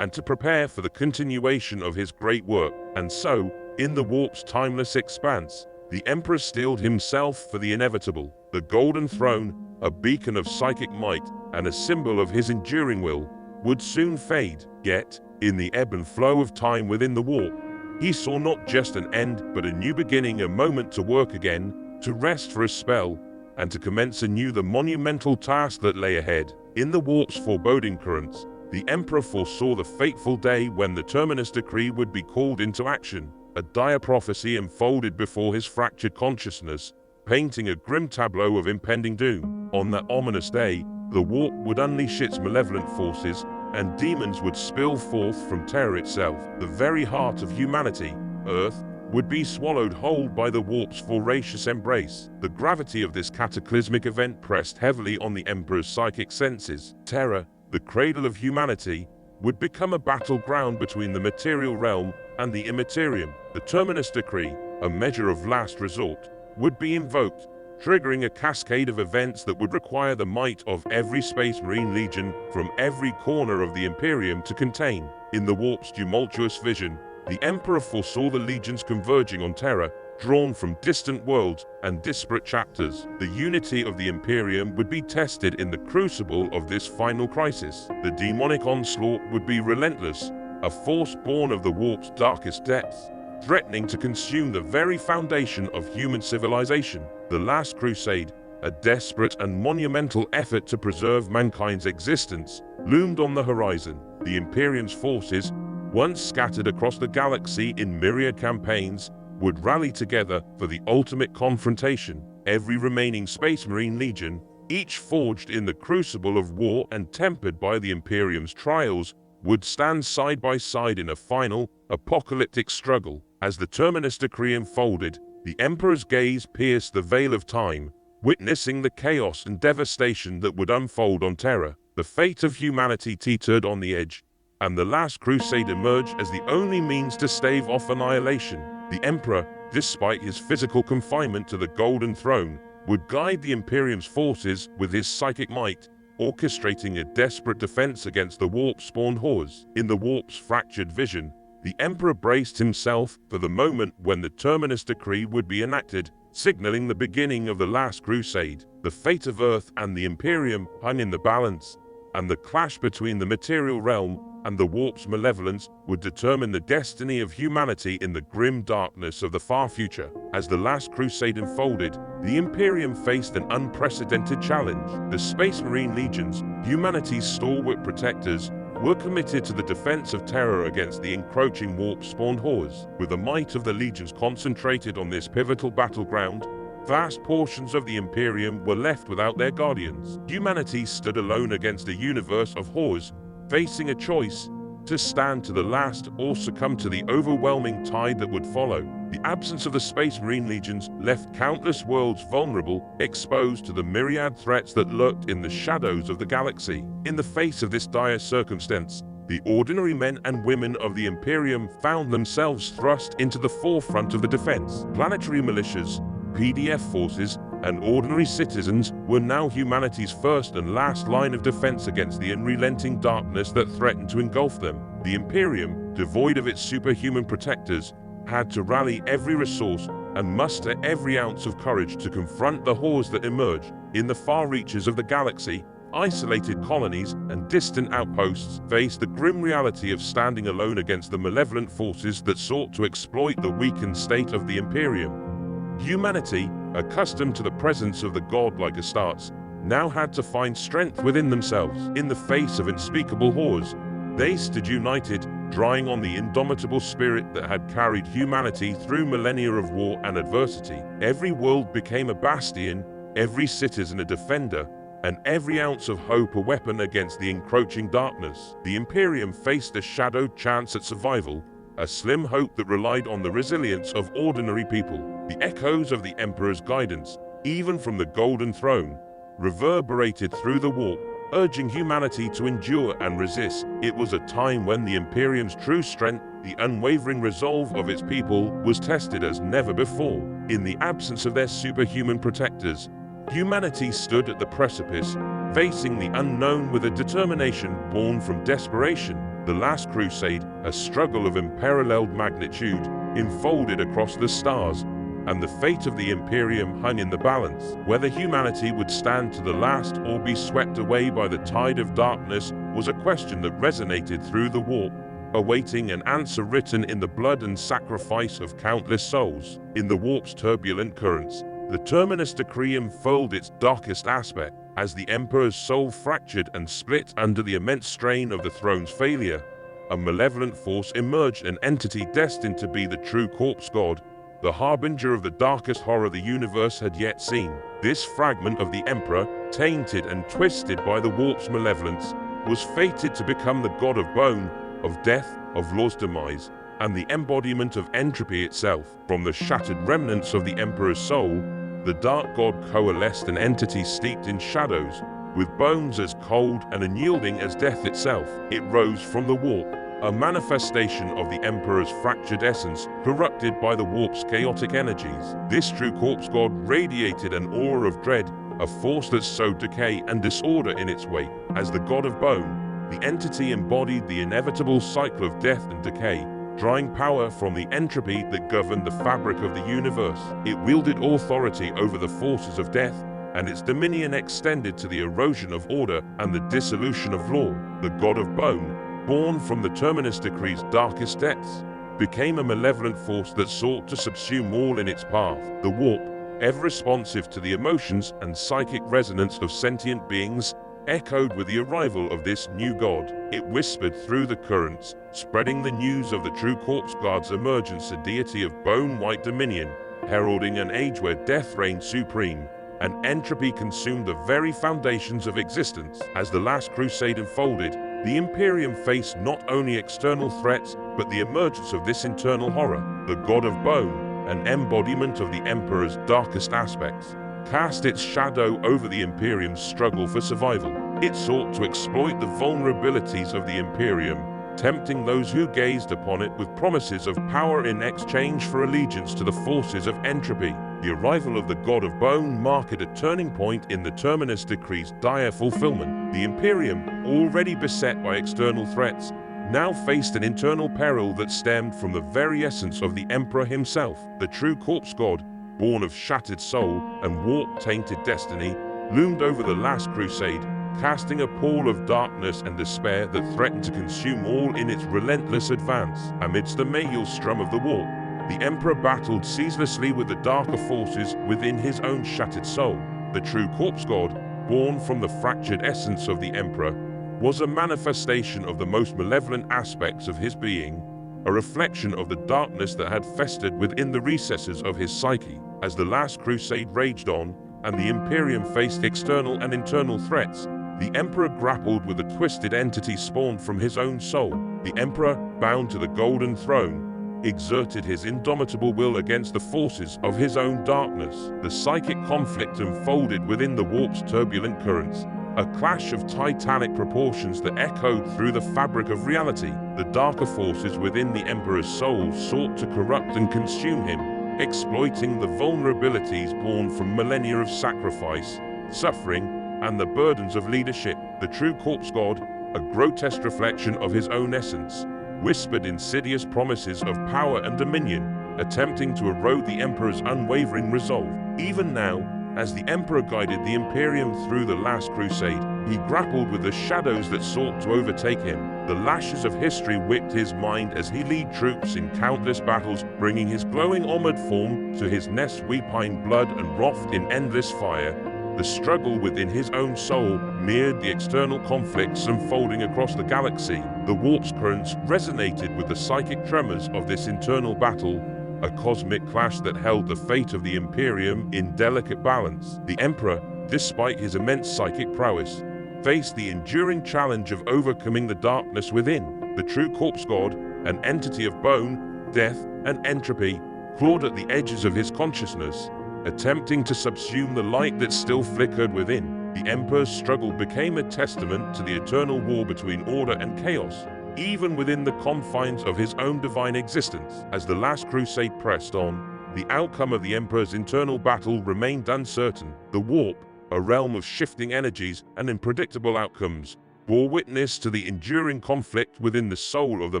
and to prepare for the continuation of his great work. And so, in the warp's timeless expanse, the Emperor steeled himself for the inevitable. The Golden Throne, a beacon of psychic might and a symbol of his enduring will, would soon fade. Yet, in the ebb and flow of time within the warp, he saw not just an end, but a new beginning, a moment to work again, to rest for a spell, and to commence anew the monumental task that lay ahead. In the warp's foreboding currents, the Emperor foresaw the fateful day when the Terminus decree would be called into action. A dire prophecy unfolded before his fractured consciousness, painting a grim tableau of impending doom. On that ominous day, the warp would unleash its malevolent forces, and demons would spill forth from terror itself. The very heart of humanity, Earth, would be swallowed whole by the warp's voracious embrace. The gravity of this cataclysmic event pressed heavily on the Emperor's psychic senses. Terror, the cradle of humanity, would become a battleground between the material realm and the immaterium. The Terminus decree, a measure of last resort, would be invoked, triggering a cascade of events that would require the might of every Space Marine Legion from every corner of the Imperium to contain. In the warp's tumultuous vision, the Emperor foresaw the legions converging on Terra, drawn from distant worlds and disparate chapters. The unity of the Imperium would be tested in the crucible of this final crisis. The demonic onslaught would be relentless, a force born of the warp's darkest depths, threatening to consume the very foundation of human civilization. The Last Crusade, a desperate and monumental effort to preserve mankind's existence, loomed on the horizon. The Imperium's forces, once scattered across the galaxy in myriad campaigns, would rally together for the ultimate confrontation. Every remaining Space Marine Legion, each forged in the crucible of war and tempered by the Imperium's trials, would stand side by side in a final, apocalyptic struggle. As the Terminus decree unfolded, the Emperor's gaze pierced the veil of time, witnessing the chaos and devastation that would unfold on Terra. The fate of humanity teetered on the edge, and the Last Crusade emerged as the only means to stave off annihilation. The Emperor, despite his physical confinement to the Golden Throne, would guide the Imperium's forces with his psychic might, orchestrating a desperate defense against the warp-spawned horrors. In the warp's fractured vision, the Emperor braced himself for the moment when the Terminus decree would be enacted, signaling the beginning of the Last Crusade. The fate of Earth and the Imperium hung in the balance, and the clash between the material realm and the warp's malevolence would determine the destiny of humanity in the grim darkness of the far future. As the Last Crusade unfolded, the Imperium faced an unprecedented challenge. The Space Marine Legions, humanity's stalwart protectors, were committed to the defense of Terra against the encroaching warp-spawned horrors. With the might of the legions concentrated on this pivotal battleground, vast portions of the Imperium were left without their guardians. Humanity stood alone against a universe of horrors, facing a choice: to stand to the last or succumb to the overwhelming tide that would follow. The absence of the Space Marine Legions left countless worlds vulnerable, exposed to the myriad threats that lurked in the shadows of the galaxy. In the face of this dire circumstance, the ordinary men and women of the Imperium found themselves thrust into the forefront of the defense. Planetary militias, PDF forces, and ordinary citizens were now humanity's first and last line of defense against the unrelenting darkness that threatened to engulf them. The Imperium, devoid of its superhuman protectors, had to rally every resource and muster every ounce of courage to confront the horrors that emerged. In the far reaches of the galaxy, Isolated colonies and distant outposts faced the grim reality of standing alone against the malevolent forces that sought to exploit the weakened state of the Imperium. Humanity, accustomed to the presence of the godlike Astartes, now had to find strength within themselves. In the face of unspeakable horrors, they stood united, drawing on the indomitable spirit that had carried humanity through millennia of war and adversity. Every world became a bastion, every citizen a defender, and every ounce of hope a weapon against the encroaching darkness. The Imperium faced a shadowed chance at survival, a slim hope that relied on the resilience of ordinary people. The echoes of the Emperor's guidance, even from the Golden Throne, reverberated through the warp, urging humanity to endure and resist. It was a time when the Imperium's true strength, the unwavering resolve of its people, was tested as never before. In the absence of their superhuman protectors, humanity stood at the precipice, facing the unknown with a determination born from desperation. The Last Crusade, a struggle of unparalleled magnitude, unfolded across the stars, and the fate of the Imperium hung in the balance. Whether humanity would stand to the last or be swept away by the tide of darkness was a question that resonated through the warp, awaiting an answer written in the blood and sacrifice of countless souls. In the warp's turbulent currents, the Terminus decree unfolded its darkest aspect. As the Emperor's soul fractured and split under the immense strain of the throne's failure, a malevolent force emerged, an entity destined to be the true corpse god, the harbinger of the darkest horror the universe had yet seen. This fragment of the Emperor, tainted and twisted by the warp's malevolence, was fated to become the god of bone, of death, of law's demise, and the embodiment of entropy itself. From the shattered remnants of the Emperor's soul, the dark god coalesced, an entity steeped in shadows, with bones as cold and unyielding as death itself. It rose from the warp, a manifestation of the Emperor's fractured essence, corrupted by the warp's chaotic energies. This true corpse god radiated an aura of dread, a force that sowed decay and disorder in its wake. As the god of bone, the entity embodied the inevitable cycle of death and decay, drawing power from the entropy that governed the fabric of the universe. It wielded authority over the forces of death, and its dominion extended to the erosion of order and the dissolution of law. The god of bone, born from the Terminus decree's darkest depths, became a malevolent force that sought to subsume all in its path. The warp, ever responsive to the emotions and psychic resonance of sentient beings, echoed with the arrival of this new god. It whispered through the currents, spreading the news of the true corpse god's emergence, a deity of bone-white dominion, heralding an age where death reigned supreme, and entropy consumed the very foundations of existence. As the Last Crusade unfolded, the Imperium faced not only external threats, but the emergence of this internal horror. The god of bone, an embodiment of the Emperor's darkest aspects, cast its shadow over the Imperium's struggle for survival. It sought to exploit the vulnerabilities of the Imperium, tempting those who gazed upon it with promises of power in exchange for allegiance to the forces of entropy. The arrival of the god of bone marked a turning point in the Terminus decree's dire fulfillment. The Imperium, already beset by external threats, now faced an internal peril that stemmed from the very essence of the Emperor himself. The true corpse god, born of shattered soul and warp-tainted destiny, loomed over the Last Crusade, casting a pall of darkness and despair that threatened to consume all in its relentless advance. Amidst the maelstrom of the warp, the Emperor battled ceaselessly with the darker forces within his own shattered soul. The true corpse god, born from the fractured essence of the Emperor, was a manifestation of the most malevolent aspects of his being, a reflection of the darkness that had festered within the recesses of his psyche. As the Last Crusade raged on, and the Imperium faced external and internal threats, the Emperor grappled with the twisted entity spawned from his own soul. The Emperor, bound to the Golden Throne, exerted his indomitable will against the forces of his own darkness. The psychic conflict unfolded within the warp's turbulent currents, a clash of titanic proportions that echoed through the fabric of reality. The darker forces within the Emperor's soul sought to corrupt and consume him, exploiting the vulnerabilities born from millennia of sacrifice, suffering, and the burdens of leadership. The true corpse god, a grotesque reflection of his own essence, whispered insidious promises of power and dominion, attempting to erode the Emperor's unwavering resolve. Even now, As the Emperor guided the Imperium through the last crusade, he grappled with the shadows that sought to overtake him. The lashes of history whipped his mind as he led troops in countless battles, bringing his glowing armored form to his nest weeping blood and wrath in endless fire. The struggle within his own soul mirrored the external conflicts unfolding across the galaxy. The warp's currents resonated with the psychic tremors of this internal battle, a cosmic clash that held the fate of the Imperium in delicate balance. The Emperor, despite his immense psychic prowess, faced the enduring challenge of overcoming the darkness within. The true corpse god, an entity of bone, death, and entropy, clawed at the edges of his consciousness, attempting to subsume the light that still flickered within. The Emperor's struggle became a testament to the eternal war between order and chaos, even within the confines of his own divine existence. As the last crusade pressed on, the outcome of the Emperor's internal battle remained uncertain. The warp, a realm of shifting energies and unpredictable outcomes, bore witness to the enduring conflict within the soul of the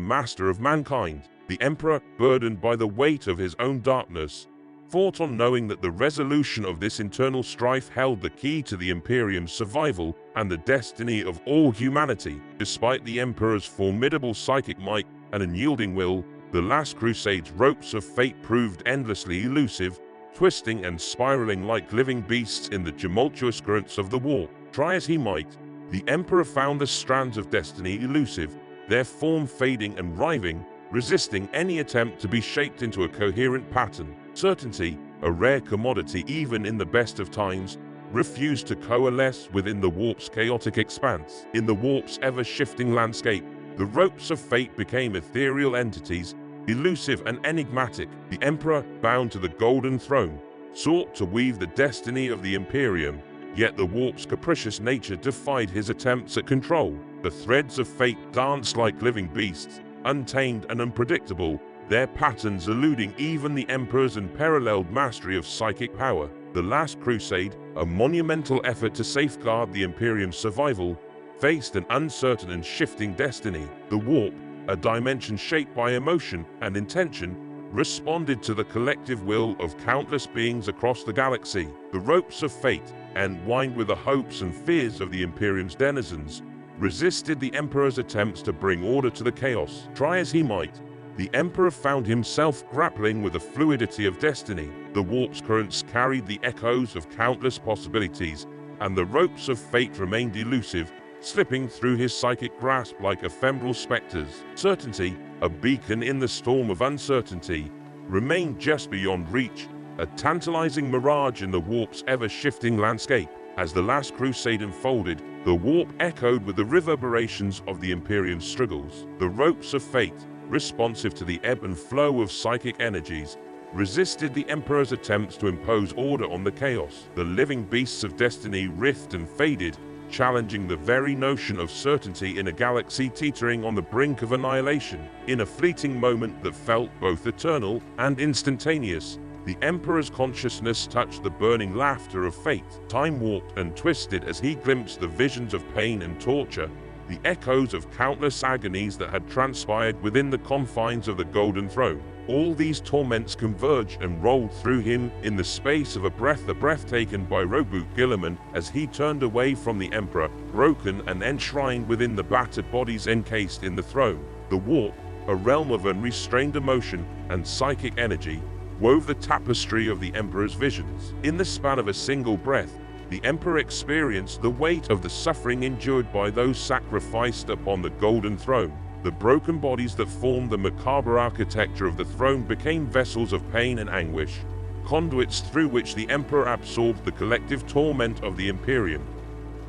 master of mankind. The Emperor, burdened by the weight of his own darkness, fought on, knowing that the resolution of this internal strife held the key to the Imperium's survival and the destiny of all humanity. Despite the Emperor's formidable psychic might and unyielding will, the last crusade's ropes of fate proved endlessly elusive, twisting and spiraling like living beasts in the tumultuous currents of the warp. Try as he might, the Emperor found the strands of destiny elusive, their form fading and writhing, resisting any attempt to be shaped into a coherent pattern. Certainty, a rare commodity even in the best of times, refused to coalesce within the warp's chaotic expanse. In the warp's ever-shifting landscape, the ropes of fate became ethereal entities, elusive and enigmatic. The Emperor, bound to the Golden Throne, sought to weave the destiny of the Imperium, yet the warp's capricious nature defied his attempts at control. The threads of fate danced like living beasts, untamed and unpredictable, their patterns eluding even the Emperor's unparalleled mastery of psychic power. The last crusade, a monumental effort to safeguard the Imperium's survival, faced an uncertain and shifting destiny. The warp, a dimension shaped by emotion and intention, responded to the collective will of countless beings across the galaxy. The ropes of fate, entwined with the hopes and fears of the Imperium's denizens, resisted the Emperor's attempts to bring order to the chaos. Try as he might, the Emperor found himself grappling with the fluidity of destiny. The warp's currents carried the echoes of countless possibilities, and the ropes of fate remained elusive, slipping through his psychic grasp like ephemeral specters. Certainty, a beacon in the storm of uncertainty, remained just beyond reach, a tantalizing mirage in the warp's ever-shifting landscape. As the last crusade unfolded, the warp echoed with the reverberations of the Imperium's struggles. The ropes of fate, responsive to the ebb and flow of psychic energies, resisted the Emperor's attempts to impose order on the chaos. The living beasts of destiny writhed and faded, challenging the very notion of certainty in a galaxy teetering on the brink of annihilation. In a fleeting moment that felt both eternal and instantaneous, the Emperor's consciousness touched the burning laughter of fate. Time warped and twisted as he glimpsed the visions of pain and torture, the echoes of countless agonies that had transpired within the confines of the Golden Throne. All these torments converged and rolled through him in the space of a breath, the breath taken by Roboute Guilliman as he turned away from the Emperor, broken and enshrined within the battered bodies encased in the throne. The warp, a realm of unrestrained emotion and psychic energy, wove the tapestry of the Emperor's visions. In the span of a single breath, the Emperor experienced the weight of the suffering endured by those sacrificed upon the Golden Throne. The broken bodies that formed the macabre architecture of the throne became vessels of pain and anguish, conduits through which the Emperor absorbed the collective torment of the Imperium.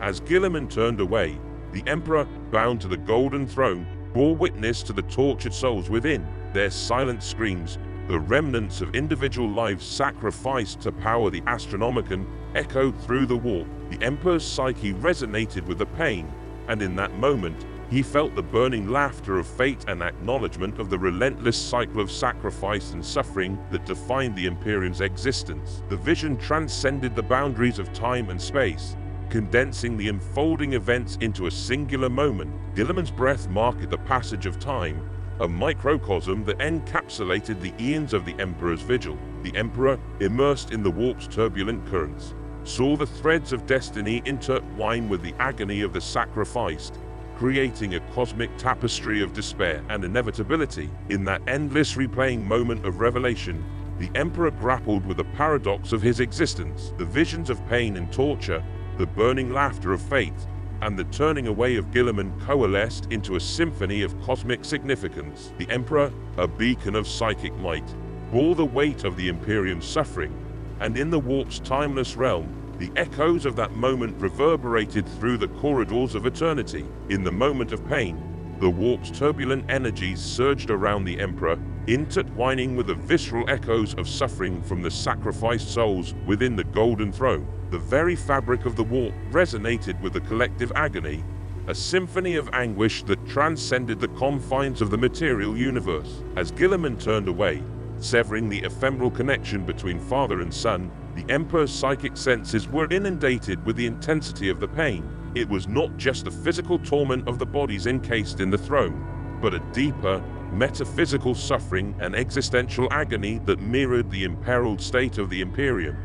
As Guilliman turned away, the Emperor, bound to the Golden Throne, bore witness to the tortured souls within. Their silent screams, the remnants of individual lives sacrificed to power the Astronomicon, echoed through the warp. The Emperor's psyche resonated with the pain, and in that moment, he felt the burning laughter of fate and acknowledgement of the relentless cycle of sacrifice and suffering that defined the Imperium's existence. The vision transcended the boundaries of time and space, condensing the unfolding events into a singular moment. Guilliman's breath marked the passage of time, a microcosm that encapsulated the eons of the Emperor's vigil. The Emperor, immersed in the warp's turbulent currents, saw the threads of destiny intertwine with the agony of the sacrificed, creating a cosmic tapestry of despair and inevitability. In that endless replaying moment of revelation, the Emperor grappled with the paradox of his existence. The visions of pain and torture, the burning laughter of fate, and the turning away of Guilliman coalesced into a symphony of cosmic significance. The Emperor, a beacon of psychic light, bore the weight of the Imperium's suffering, and in the warp's timeless realm, the echoes of that moment reverberated through the corridors of eternity. In the moment of pain, the warp's turbulent energies surged around the Emperor, intertwining with the visceral echoes of suffering from the sacrificed souls within the Golden Throne. The very fabric of the warp resonated with the collective agony, a symphony of anguish that transcended the confines of the material universe. As Guilliman turned away, severing the ephemeral connection between father and son, the Emperor's psychic senses were inundated with the intensity of the pain. It was not just the physical torment of the bodies encased in the throne, but a deeper, metaphysical suffering and existential agony that mirrored the imperiled state of the Imperium.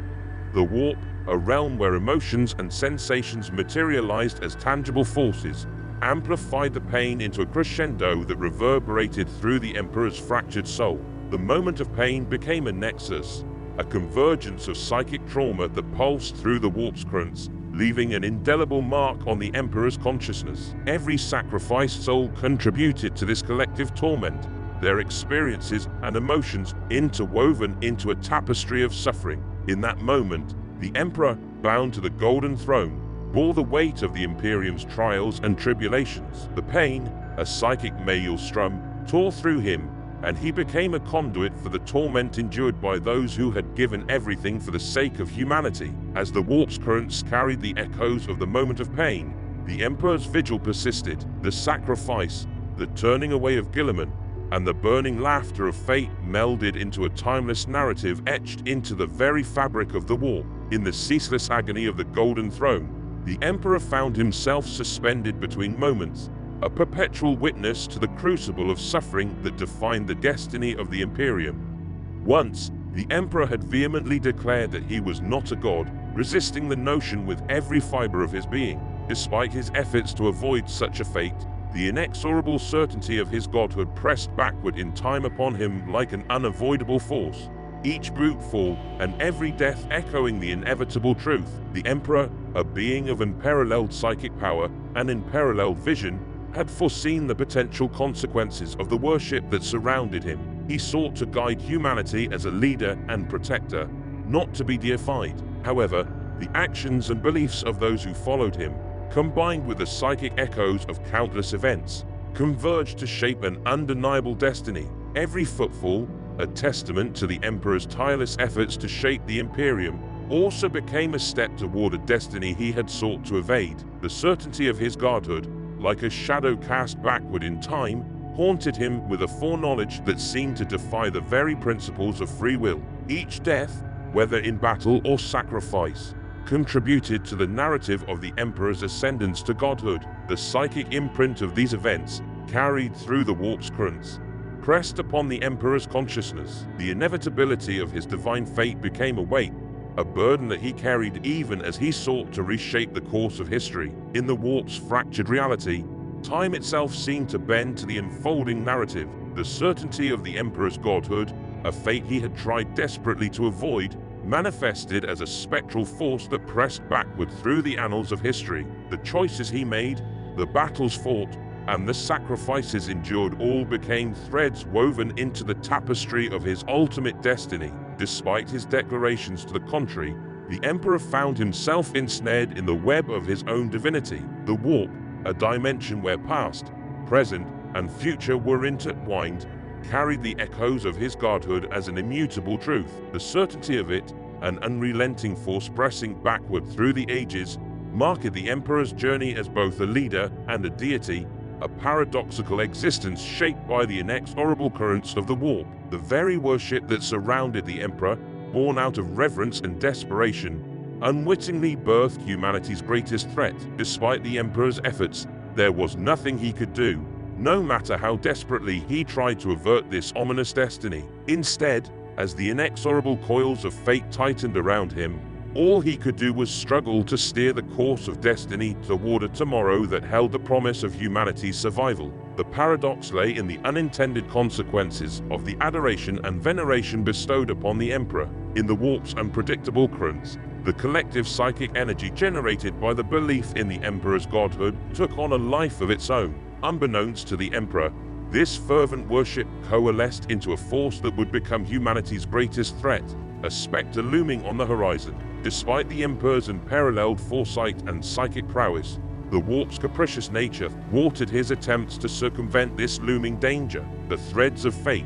The warp, a realm where emotions and sensations materialized as tangible forces, amplified the pain into a crescendo that reverberated through the Emperor's fractured soul. The moment of pain became a nexus, a convergence of psychic trauma that pulsed through the warp's currents, leaving an indelible mark on the Emperor's consciousness. Every sacrificed soul contributed to this collective torment, their experiences and emotions interwoven into a tapestry of suffering. In that moment, the Emperor, bound to the Golden Throne, bore the weight of the Imperium's trials and tribulations. The pain, a psychic maelstrom, tore through him, and he became a conduit for the torment endured by those who had given everything for the sake of humanity. As the warp's currents carried the echoes of the moment of pain, the Emperor's vigil persisted. The sacrifice, the turning away of Guilliman, and the burning laughter of fate melded into a timeless narrative etched into the very fabric of the warp. In the ceaseless agony of the Golden Throne, the Emperor found himself suspended between moments, a perpetual witness to the crucible of suffering that defined the destiny of the Imperium. Once, the Emperor had vehemently declared that he was not a god, resisting the notion with every fiber of his being. Despite his efforts to avoid such a fate, the inexorable certainty of his godhood pressed backward in time upon him like an unavoidable force. Each brute fall, and every death echoing the inevitable truth. The Emperor, a being of unparalleled psychic power and unparalleled vision, had foreseen the potential consequences of the worship that surrounded him. He sought to guide humanity as a leader and protector, not to be deified. However, the actions and beliefs of those who followed him, combined with the psychic echoes of countless events, converged to shape an undeniable destiny. Every footfall, a testament to the Emperor's tireless efforts to shape the Imperium, also became a step toward a destiny he had sought to evade. The certainty of his godhood, like a shadow cast backward in time, haunted him with a foreknowledge that seemed to defy the very principles of free will. Each death, whether in battle or sacrifice, contributed to the narrative of the Emperor's ascendance to godhood. The psychic imprint of these events, carried through the warp's currents, pressed upon the Emperor's consciousness. The inevitability of his divine fate became a weight, a burden that he carried even as he sought to reshape the course of history. In the warp's fractured reality, time itself seemed to bend to the unfolding narrative. The certainty of the Emperor's godhood, a fate he had tried desperately to avoid, manifested as a spectral force that pressed backward through the annals of history. The choices he made, the battles fought, and the sacrifices endured all became threads woven into the tapestry of his ultimate destiny. Despite his declarations to the contrary, the Emperor found himself ensnared in the web of his own divinity. The warp, a dimension where past, present, and future were intertwined, carried the echoes of his godhood as an immutable truth. The certainty of it, an unrelenting force pressing backward through the ages, marked the Emperor's journey as both a leader and a deity, a paradoxical existence shaped by the inexorable currents of the warp. The very worship that surrounded the Emperor, born out of reverence and desperation, unwittingly birthed humanity's greatest threat. Despite the Emperor's efforts, there was nothing he could do, no matter how desperately he tried to avert this ominous destiny. Instead, as the inexorable coils of fate tightened around him, All he could do was struggle to steer the course of destiny toward a tomorrow that held the promise of humanity's survival. The paradox lay in the unintended consequences of the adoration and veneration bestowed upon the Emperor. In the warp's unpredictable currents, the collective psychic energy generated by the belief in the Emperor's godhood took on a life of its own. Unbeknownst to the Emperor, this fervent worship coalesced into a force that would become humanity's greatest threat, a specter looming on the horizon. Despite the Emperor's unparalleled foresight and psychic prowess, the warp's capricious nature thwarted his attempts to circumvent this looming danger. The threads of fate,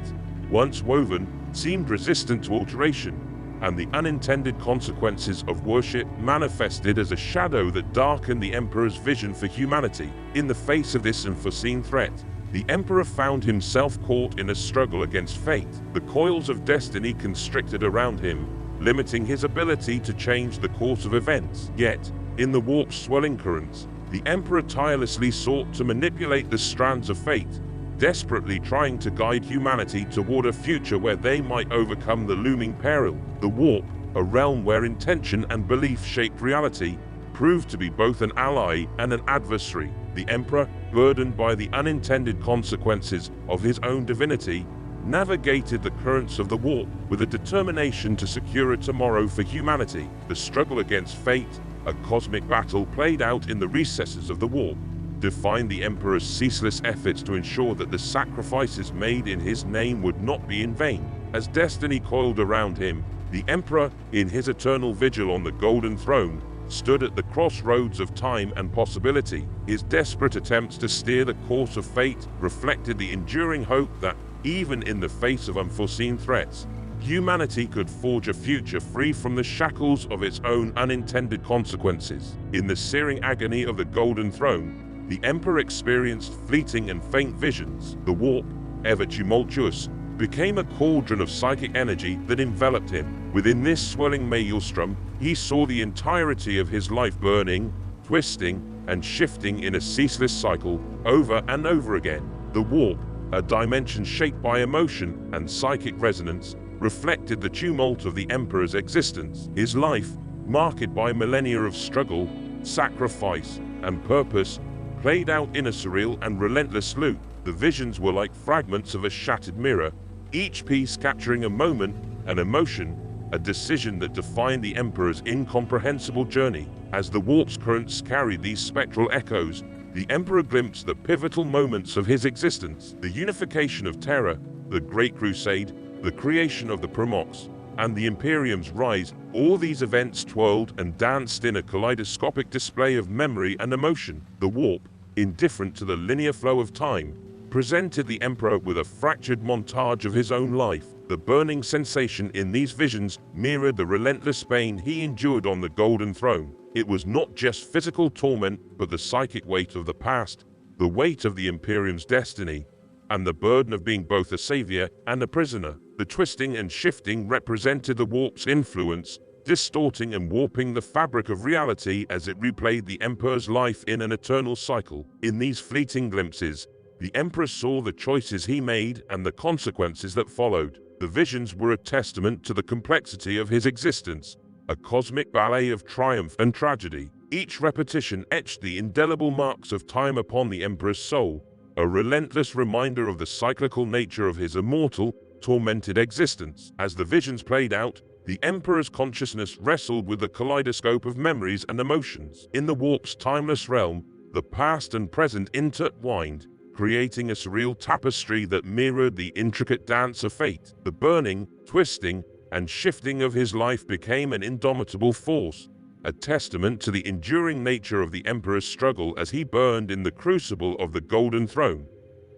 once woven, seemed resistant to alteration, and the unintended consequences of worship manifested as a shadow that darkened the Emperor's vision for humanity. In the face of this unforeseen threat, the Emperor found himself caught in a struggle against fate. The coils of destiny constricted around him, limiting his ability to change the course of events. Yet, in the warp's swelling currents, the Emperor tirelessly sought to manipulate the strands of fate, desperately trying to guide humanity toward a future where they might overcome the looming peril. The warp, a realm where intention and belief shaped reality, proved to be both an ally and an adversary. The Emperor, burdened by the unintended consequences of his own divinity, navigated the currents of the warp with a determination to secure a tomorrow for humanity. The struggle against fate, a cosmic battle played out in the recesses of the warp, defined the Emperor's ceaseless efforts to ensure that the sacrifices made in his name would not be in vain. As destiny coiled around him, the Emperor, in his eternal vigil on the Golden Throne, stood at the crossroads of time and possibility. His desperate attempts to steer the course of fate reflected the enduring hope that, even in the face of unforeseen threats, humanity could forge a future free from the shackles of its own unintended consequences. In the searing agony of the Golden Throne, the Emperor experienced fleeting and faint visions. The warp, ever tumultuous, became a cauldron of psychic energy that enveloped him. Within this swirling maelstrom, he saw the entirety of his life burning, twisting, and shifting in a ceaseless cycle, over and over again. The warp, a dimension shaped by emotion and psychic resonance, reflected the tumult of the Emperor's existence. His life, marked by millennia of struggle, sacrifice, and purpose, played out in a surreal and relentless loop. The visions were like fragments of a shattered mirror, each piece capturing a moment, an emotion, a decision that defined the Emperor's incomprehensible journey. As the warp's currents carried these spectral echoes, the Emperor glimpsed the pivotal moments of his existence: the unification of Terra, the Great Crusade, the creation of the Primarchs, and the Imperium's rise. All these events twirled and danced in a kaleidoscopic display of memory and emotion. The warp, indifferent to the linear flow of time, presented the Emperor with a fractured montage of his own life. The burning sensation in these visions mirrored the relentless pain he endured on the Golden Throne. It was not just physical torment, but the psychic weight of the past, the weight of the Imperium's destiny, and the burden of being both a savior and a prisoner. The twisting and shifting represented the warp's influence, distorting and warping the fabric of reality as it replayed the Emperor's life in an eternal cycle. In these fleeting glimpses, the Emperor saw the choices he made and the consequences that followed. The visions were a testament to the complexity of his existence, a cosmic ballet of triumph and tragedy. Each repetition etched the indelible marks of time upon the Emperor's soul, a relentless reminder of the cyclical nature of his immortal, tormented existence. As the visions played out, the Emperor's consciousness wrestled with the kaleidoscope of memories and emotions. In the warp's timeless realm, the past and present intertwined, creating a surreal tapestry that mirrored the intricate dance of fate. The burning, twisting, and shifting of his life became an indomitable force, a testament to the enduring nature of the Emperor's struggle as he burned in the crucible of the Golden Throne.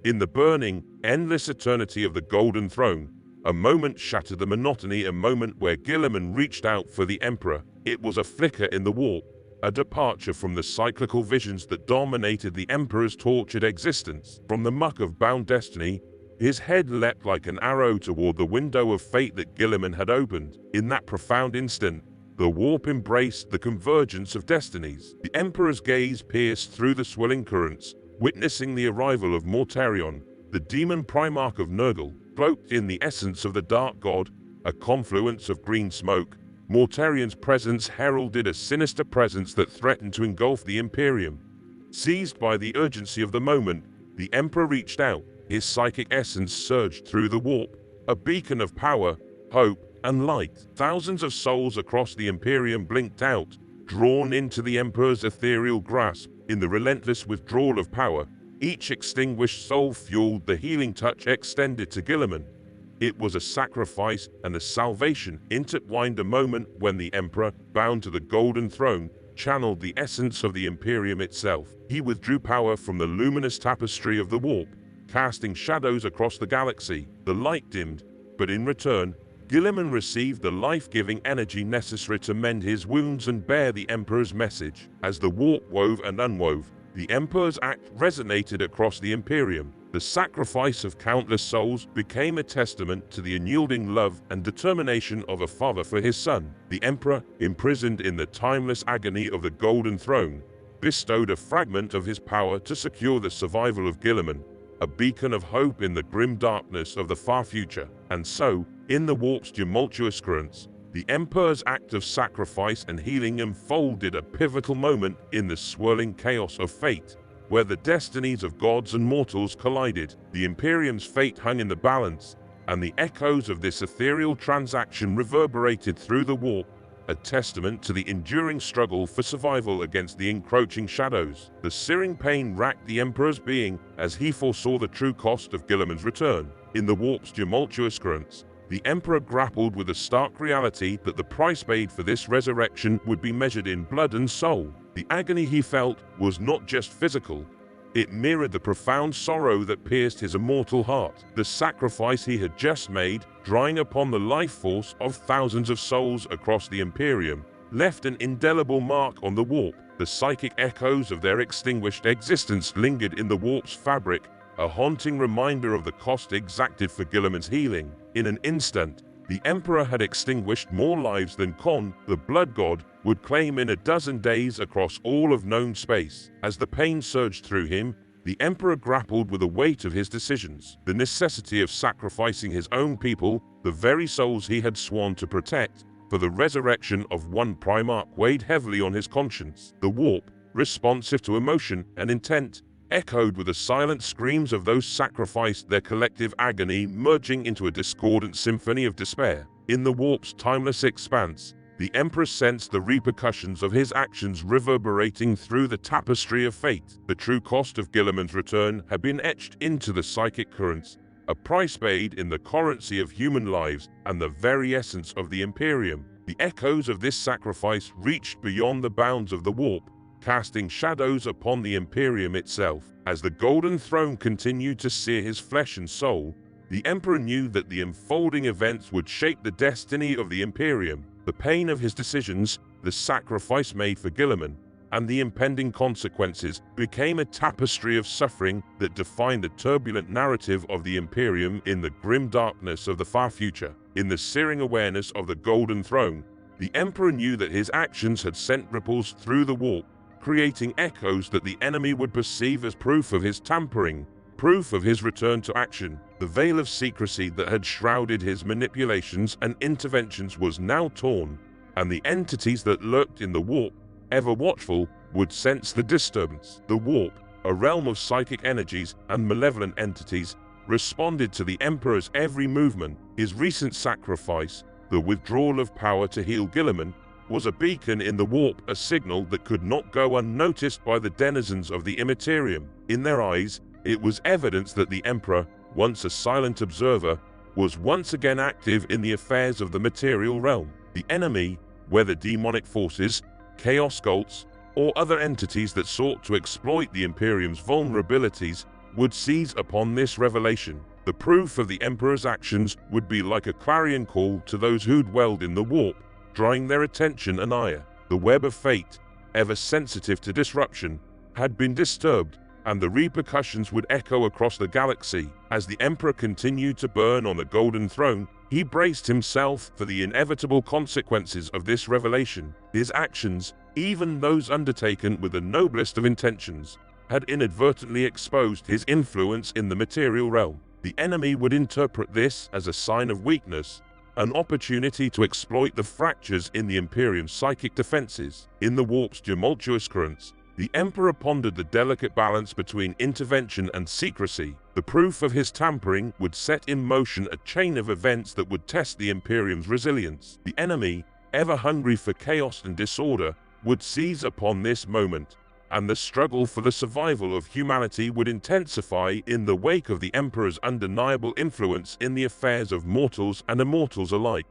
In the burning, endless eternity of the Golden Throne, a moment shattered the monotony, a moment where Guilliman reached out for the Emperor. It was a flicker in the warp, a departure from the cyclical visions that dominated the Emperor's tortured existence. From the muck of bound destiny, his head leapt like an arrow toward the window of fate that Guilliman had opened. In that profound instant, the warp embraced the convergence of destinies. The Emperor's gaze pierced through the swirling currents, witnessing the arrival of Mortarion, the demon Primarch of Nurgle, cloaked in the essence of the Dark God, a confluence of green smoke, Mortarian's presence heralded a sinister presence that threatened to engulf the Imperium. Seized by the urgency of the moment, the Emperor reached out. His psychic essence surged through the warp, a beacon of power, hope, and light. Thousands of souls across the Imperium blinked out, drawn into the Emperor's ethereal grasp. In the relentless withdrawal of power, each extinguished soul fueled the healing touch extended to Guilliman. It was a sacrifice and a salvation intertwined, a moment when the Emperor, bound to the Golden Throne, channeled the essence of the Imperium itself. He withdrew power from the luminous tapestry of the warp, casting shadows across the galaxy. The light dimmed, but in return, Guilliman received the life-giving energy necessary to mend his wounds and bear the Emperor's message. As the warp wove and unwove, the Emperor's act resonated across the Imperium. The sacrifice of countless souls became a testament to the unyielding love and determination of a father for his son. The Emperor, imprisoned in the timeless agony of the Golden Throne, bestowed a fragment of his power to secure the survival of Guilliman, a beacon of hope in the grim darkness of the far future. And so, in the warp's tumultuous currents, the Emperor's act of sacrifice and healing unfolded, a pivotal moment in the swirling chaos of fate, where the destinies of gods and mortals collided. The Imperium's fate hung in the balance, and the echoes of this ethereal transaction reverberated through the warp, a testament to the enduring struggle for survival against the encroaching shadows. The searing pain racked the Emperor's being as he foresaw the true cost of Guilliman's return. In the warp's tumultuous currents, the Emperor grappled with the stark reality that the price paid for this resurrection would be measured in blood and soul. The agony he felt was not just physical. It mirrored the profound sorrow that pierced his immortal heart. The sacrifice he had just made, drawing upon the life force of thousands of souls across the Imperium, left an indelible mark on the warp. The psychic echoes of their extinguished existence lingered in the warp's fabric, a haunting reminder of the cost exacted for Guilliman's healing. In an instant, the Emperor had extinguished more lives than Con, the blood god, would claim in a dozen days across all of known space. As the pain surged through him, the Emperor grappled with the weight of his decisions. The necessity of sacrificing his own people, the very souls he had sworn to protect, for the resurrection of one Primarch weighed heavily on his conscience. The warp, responsive to emotion and intent, echoed with the silent screams of those sacrificed, their collective agony merging into a discordant symphony of despair. In the warp's timeless expanse, the Emperor sensed the repercussions of his actions reverberating through the tapestry of fate. The true cost of Guilliman's return had been etched into the psychic currents, a price paid in the currency of human lives and the very essence of the Imperium. The echoes of this sacrifice reached beyond the bounds of the warp, casting shadows upon the Imperium itself. As the Golden Throne continued to sear his flesh and soul, the Emperor knew that the unfolding events would shape the destiny of the Imperium. The pain of his decisions, the sacrifice made for Guilliman, and the impending consequences became a tapestry of suffering that defined the turbulent narrative of the Imperium in the grim darkness of the far future. In the searing awareness of the Golden Throne, the Emperor knew that his actions had sent ripples through the warp, creating echoes that the enemy would perceive as proof of his tampering, proof of his return to action. The veil of secrecy that had shrouded his manipulations and interventions was now torn, and the entities that lurked in the warp, ever watchful, would sense the disturbance. The warp, a realm of psychic energies and malevolent entities, responded to the Emperor's every movement. His recent sacrifice, the withdrawal of power to heal Guilliman, was a beacon in the warp, a signal that could not go unnoticed by the denizens of the immaterium. In their eyes, it was evidence that the Emperor, once a silent observer, was once again active in the affairs of the material realm. The enemy, whether demonic forces, chaos cults, or other entities that sought to exploit the Imperium's vulnerabilities, would seize upon this revelation. The proof of the Emperor's actions would be like a clarion call to those who dwelled in the warp, drawing their attention and ire. The web of fate, ever sensitive to disruption, had been disturbed, and the repercussions would echo across the galaxy. As the Emperor continued to burn on the Golden Throne, he braced himself for the inevitable consequences of this revelation. His actions, even those undertaken with the noblest of intentions, had inadvertently exposed his influence in the material realm. The enemy would interpret this as a sign of weakness, an opportunity to exploit the fractures in the Imperium's psychic defenses. In the warp's tumultuous currents, the Emperor pondered the delicate balance between intervention and secrecy. The proof of his tampering would set in motion a chain of events that would test the Imperium's resilience. The enemy, ever hungry for chaos and disorder, would seize upon this moment, and the struggle for the survival of humanity would intensify in the wake of the Emperor's undeniable influence in the affairs of mortals and immortals alike.